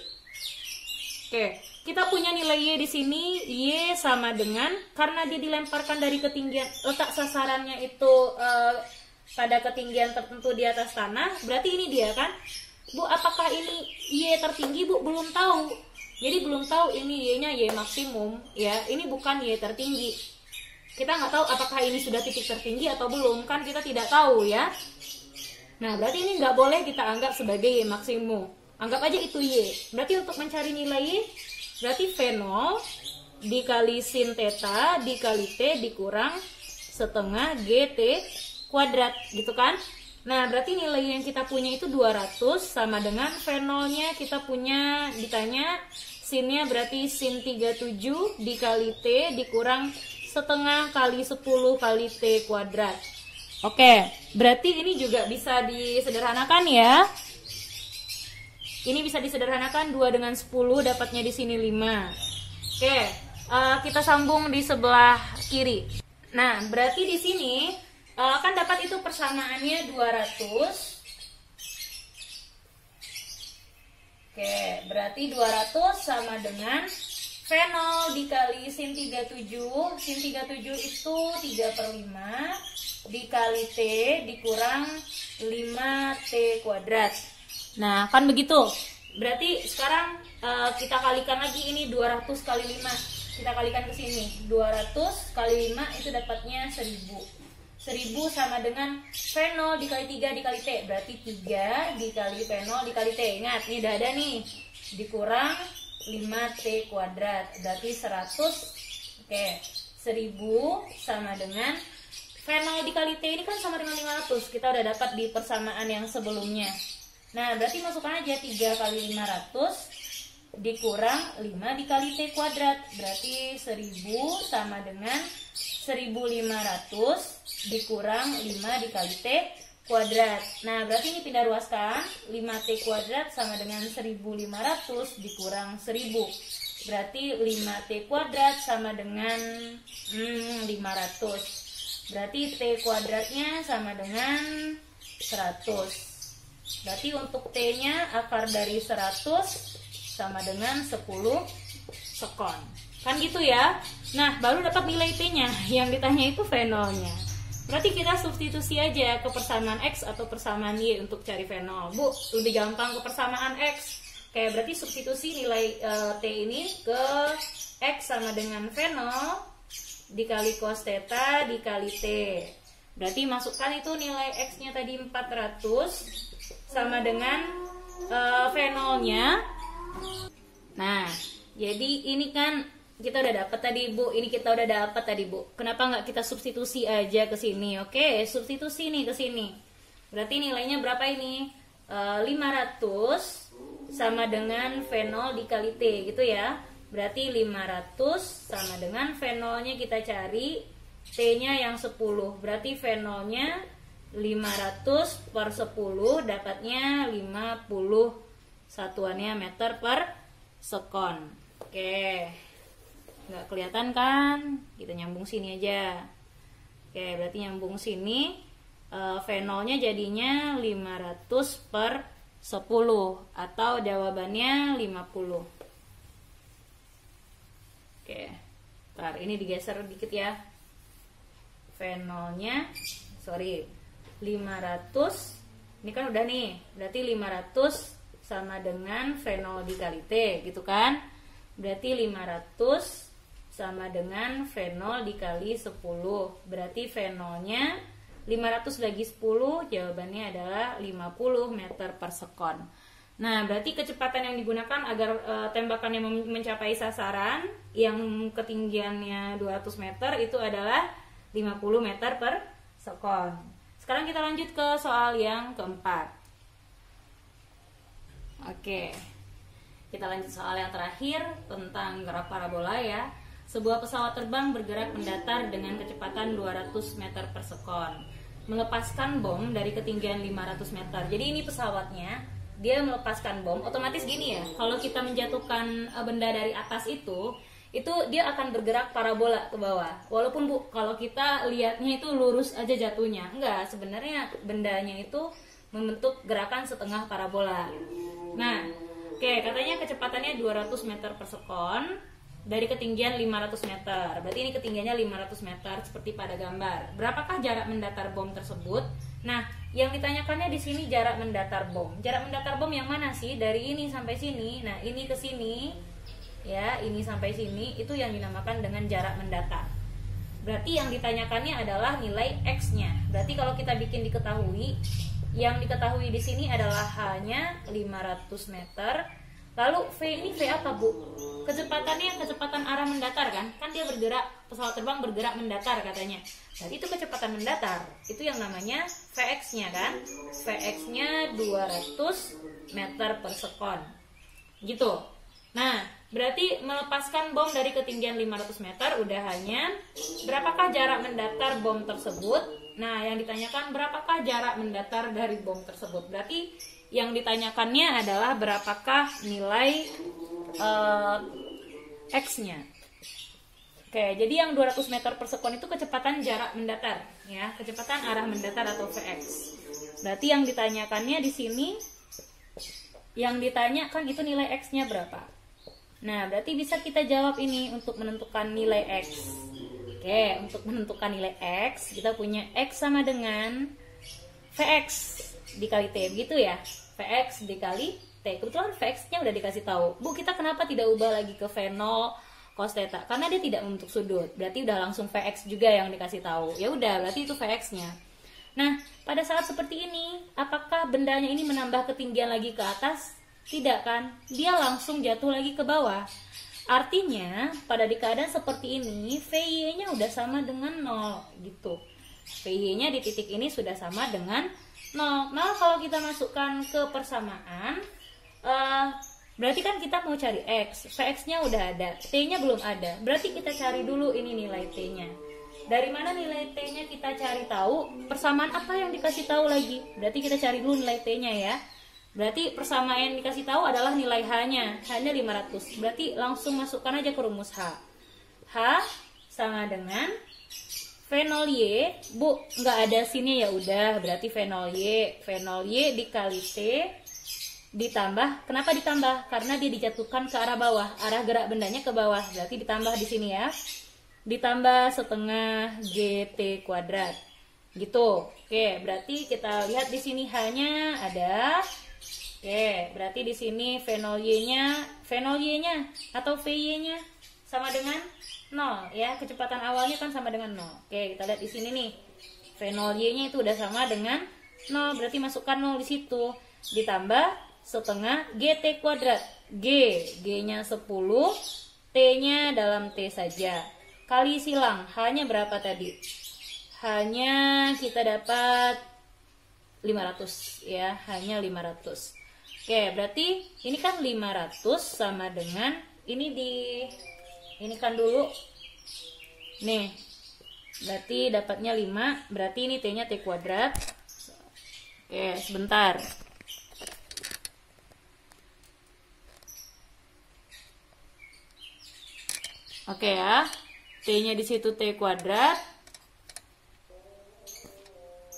Oke, kita punya nilai Y di sini, Y sama dengan, karena dia dilemparkan dari ketinggian, letak sasarannya itu pada ketinggian tertentu di atas tanah, berarti ini dia kan. Bu, apakah ini Y tertinggi, Bu? Belum tahu. Jadi belum tahu ini Y-nya Y maksimum, ya. Ini bukan Y tertinggi. Kita nggak tahu apakah ini sudah titik tertinggi atau belum, kan kita tidak tahu ya. Nah, berarti ini nggak boleh kita anggap sebagai Y maksimum. Anggap aja itu Y. Berarti untuk mencari nilai Y, berarti V0 dikali sin theta dikali T dikurang setengah GT kuadrat, gitu kan. Nah, berarti nilai yang kita punya itu 200 sama dengan V0-nya kita punya, ditanya sinnya berarti sin 37 dikali T dikurang setengah kali 10 kali T kuadrat. Oke, berarti ini juga bisa disederhanakan ya. Ini bisa disederhanakan, 2 dengan 10 dapatnya di sini 5. Oke, kita sambung di sebelah kiri. Nah, berarti di sini kan dapat itu persamaannya 200. Oke, berarti 200 sama dengan V0 dikali sin 37. Sin 37 itu 3/5 dikali T dikurang 5T kuadrat. Nah, kan begitu. Berarti sekarang kita kalikan lagi ini 200 kali 5. Kita kalikan ke sini. 200 kali 5 itu dapatnya 1000. 1000 sama dengan V0 dikali 3 dikali T. Berarti 3 dikali V0 dikali T. Ingat, ini udah ada nih. Dikurang 5T kuadrat. Berarti 100. Oke, 1000 sama dengan V0 dikali T ini kan sama dengan 500. Kita udah dapat di persamaan yang sebelumnya. Nah, berarti masukkan aja 3 kali 500 dikurang 5 dikali T kuadrat. Berarti 1000 sama dengan 1500 dikurang 5 dikali T kuadrat. Nah, berarti ini pindah ruaskan. 5T kuadrat sama dengan 1500 dikurang 1000. Berarti 5T kuadrat sama dengan 500. Berarti T kuadratnya sama dengan 100. Berarti untuk T-nya akar dari 100 sama dengan 10 sekon. Kan gitu ya. Nah, baru dapat nilai T-nya. Yang ditanya itu V0-nya. Berarti kita substitusi aja ke persamaan X atau persamaan Y untuk cari V0. Bu, lebih gampang ke persamaan X. Oke, berarti substitusi nilai T ini ke X sama dengan V0 dikali cos theta dikali T. Berarti masukkan itu nilai X-nya tadi 400 sama dengan V0-nya. Nah, jadi ini kan kita udah dapat tadi, Bu. Ini kita udah dapat tadi, Bu. Kenapa nggak kita substitusi aja ke sini? Oke, substitusi nih ke sini. Berarti nilainya berapa ini? 500 sama dengan V0 dikali T, gitu ya. Berarti 500 sama dengan V0-nya kita cari, T-nya yang 10. Berarti V0-nya 500 per 10 dapatnya 50 satuannya meter per sekon. Oke, nggak kelihatan kan? Kita nyambung sini aja. Oke, berarti nyambung sini. V0-nya jadinya 500 per 10 atau jawabannya 50. Oke, ntar ini digeser dikit ya. V0-nya 500, ini kan udah nih, berarti 500 sama dengan V0 dikali T, gitu kan. Berarti 500 sama dengan V0 dikali 10. Berarti V0-nya 500 bagi 10, jawabannya adalah 50 meter per sekon. Nah, berarti kecepatan yang digunakan agar tembakannya mencapai sasaran yang ketinggiannya 200 meter itu adalah 50 meter per sekon. Sekarang kita lanjut ke soal yang keempat. Oke, kita lanjut soal yang terakhir tentang gerak parabola ya. Sebuah pesawat terbang bergerak mendatar dengan kecepatan 200 meter per sekon, melepaskan bom dari ketinggian 500 meter. Jadi ini pesawatnya, dia melepaskan bom. Otomatis gini ya, kalau kita menjatuhkan benda dari atas itu dia akan bergerak parabola ke bawah. Walaupun Bu, kalau kita lihatnya itu lurus aja jatuhnya. Enggak, sebenarnya bendanya itu membentuk gerakan setengah parabola. Nah, Oke, katanya kecepatannya 200 meter per sekon dari ketinggian 500 meter. Berarti ini ketinggiannya 500 meter seperti pada gambar. Berapakah jarak mendatar bom tersebut? Nah, yang ditanyakannya di sini jarak mendatar bom. Jarak mendatar bom yang mana sih? Dari ini sampai sini. Nah, ini ke sini. Ya, ini sampai sini itu yang dinamakan dengan jarak mendatar. Berarti yang ditanyakannya adalah nilai X-nya. Berarti kalau kita bikin diketahui, yang diketahui di sini adalah hanya 500 meter. Lalu V ini V apa, Bu? Kecepatannya kecepatan arah mendatar kan? Kan dia bergerak, pesawat terbang bergerak mendatar katanya. Jadi itu kecepatan mendatar. Itu yang namanya Vx-nya kan? Vx-nya 200 meter per sekon. Gitu. Nah, berarti melepaskan bom dari ketinggian 500 meter udah hanya berapakah jarak mendatar bom tersebut? Nah, yang ditanyakan berapakah jarak mendatar dari bom tersebut. Berarti yang ditanyakannya adalah berapakah nilai X-nya. Oke, jadi yang 200 meter per sekon itu kecepatan jarak mendatar, ya, kecepatan arah mendatar atau Vx. Berarti yang ditanyakannya di sini, yang ditanyakan itu nilai X-nya berapa. Nah, berarti bisa kita jawab ini untuk menentukan nilai X. Oke, untuk menentukan nilai X, kita punya X sama dengan Vx dikali T, begitu ya. Vx dikali T. Kebetulan Vx-nya udah dikasih tahu. Bu, kita kenapa tidak ubah lagi ke V0 cos theta? Karena dia tidak membentuk sudut. Berarti udah langsung Vx juga yang dikasih tahu. Ya udah, berarti itu Vx-nya. Nah, pada saat seperti ini, apakah bendanya ini menambah ketinggian lagi ke atas? Tidak kan? Dia langsung jatuh lagi ke bawah. Artinya, pada di keadaan seperti ini, VY-nya udah sama dengan 0 gitu. VY-nya di titik ini sudah sama dengan 0. Nah, kalau kita masukkan ke persamaan, berarti kan kita mau cari X. Vx-nya udah ada, T-nya belum ada. Berarti kita cari dulu ini nilai T-nya. Dari mana nilai T-nya kita cari tahu? Persamaan apa yang dikasih tahu lagi? Berarti kita cari dulu nilai T-nya ya. Berarti persamaan yang dikasih tahu adalah nilai H-nya, hanya 500. Berarti langsung masukkan aja ke rumus H. H sama dengan V0Y, Bu, nggak ada sini ya udah, berarti V0Y. V0Y dikali T ditambah, kenapa ditambah? Karena dia dijatuhkan ke arah bawah, arah gerak bendanya ke bawah, berarti ditambah di sini ya. Ditambah setengah GT kuadrat. Gitu. Oke, berarti kita lihat di sini H-nya ada. Oke, berarti di sini V0Y-nya atau VY-nya sama dengan 0 ya. Kecepatan awalnya kan sama dengan 0. Oke, kita lihat di sini nih. V0Y-nya itu udah sama dengan 0, berarti masukkan 0 di situ. Ditambah setengah GT kuadrat. G-nya 10, T-nya dalam T saja. Kali silang, H-nya berapa tadi? H-nya kita dapat 500 ya, hanya 500. Oke, berarti ini kan 500 sama dengan ini kan dulu. Nih. Berarti dapatnya 5, berarti ini T-nya T kuadrat. Oke, sebentar. Oke ya. T-nya di situ T kuadrat.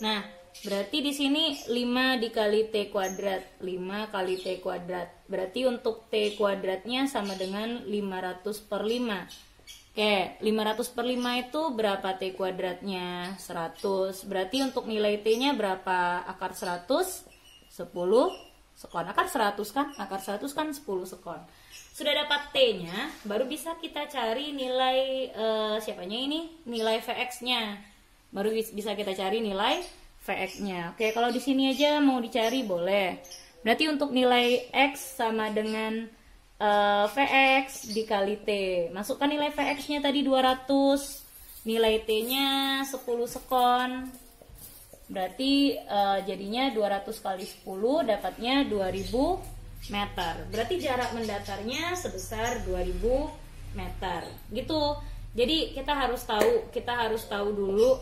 Nah, berarti di sini 5 dikali T kuadrat, 5 kali T kuadrat. Berarti untuk T kuadratnya sama dengan 500 per 5. Oke, 500 per 5 itu berapa T kuadratnya? 100. Berarti untuk nilai T-nya berapa? Akar 100? 10 sekon. Akar 100 kan? Akar 100 kan 10 sekon. Sudah dapat T-nya, baru bisa kita cari nilai, siapanya ini? Nilai Vx-nya. Baru bisa kita cari nilai Vx-nya. Oke, kalau di sini aja mau dicari boleh. Berarti untuk nilai X sama dengan Vx dikali T. Masukkan nilai Vx-nya tadi 200. Nilai T-nya 10 sekon. Berarti jadinya 200 kali 10 dapatnya 2000 meter. Berarti jarak mendatarnya sebesar 2000 meter. Gitu. Jadi kita harus tahu dulu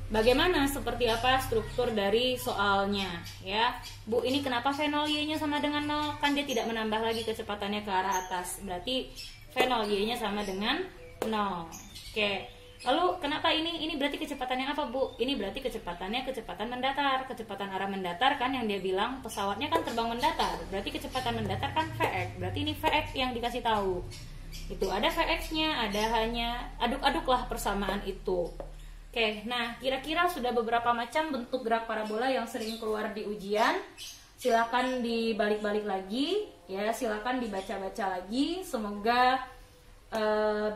bagaimana, seperti apa struktur dari soalnya ya. Bu, ini kenapa V0Y-nya sama dengan 0? Kan dia tidak menambah lagi kecepatannya ke arah atas. Berarti V0Y-nya sama dengan 0. Oke. Lalu kenapa ini? Ini berarti kecepatannya apa, Bu? Ini berarti kecepatannya kecepatan mendatar. Kecepatan arah mendatar kan yang dia bilang pesawatnya kan terbang mendatar. Berarti kecepatan mendatar kan Vx. Berarti ini Vx yang dikasih tahu. Itu ada Vx-nya, ada hanya aduk-aduklah persamaan itu. Oke, nah kira-kira sudah beberapa macam bentuk gerak parabola yang sering keluar di ujian. Silakan dibalik-balik lagi, ya. Silakan dibaca-baca lagi. Semoga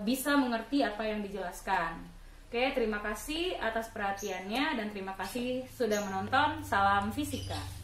bisa mengerti apa yang dijelaskan. Oke, terima kasih atas perhatiannya dan terima kasih sudah menonton. Salam fisika.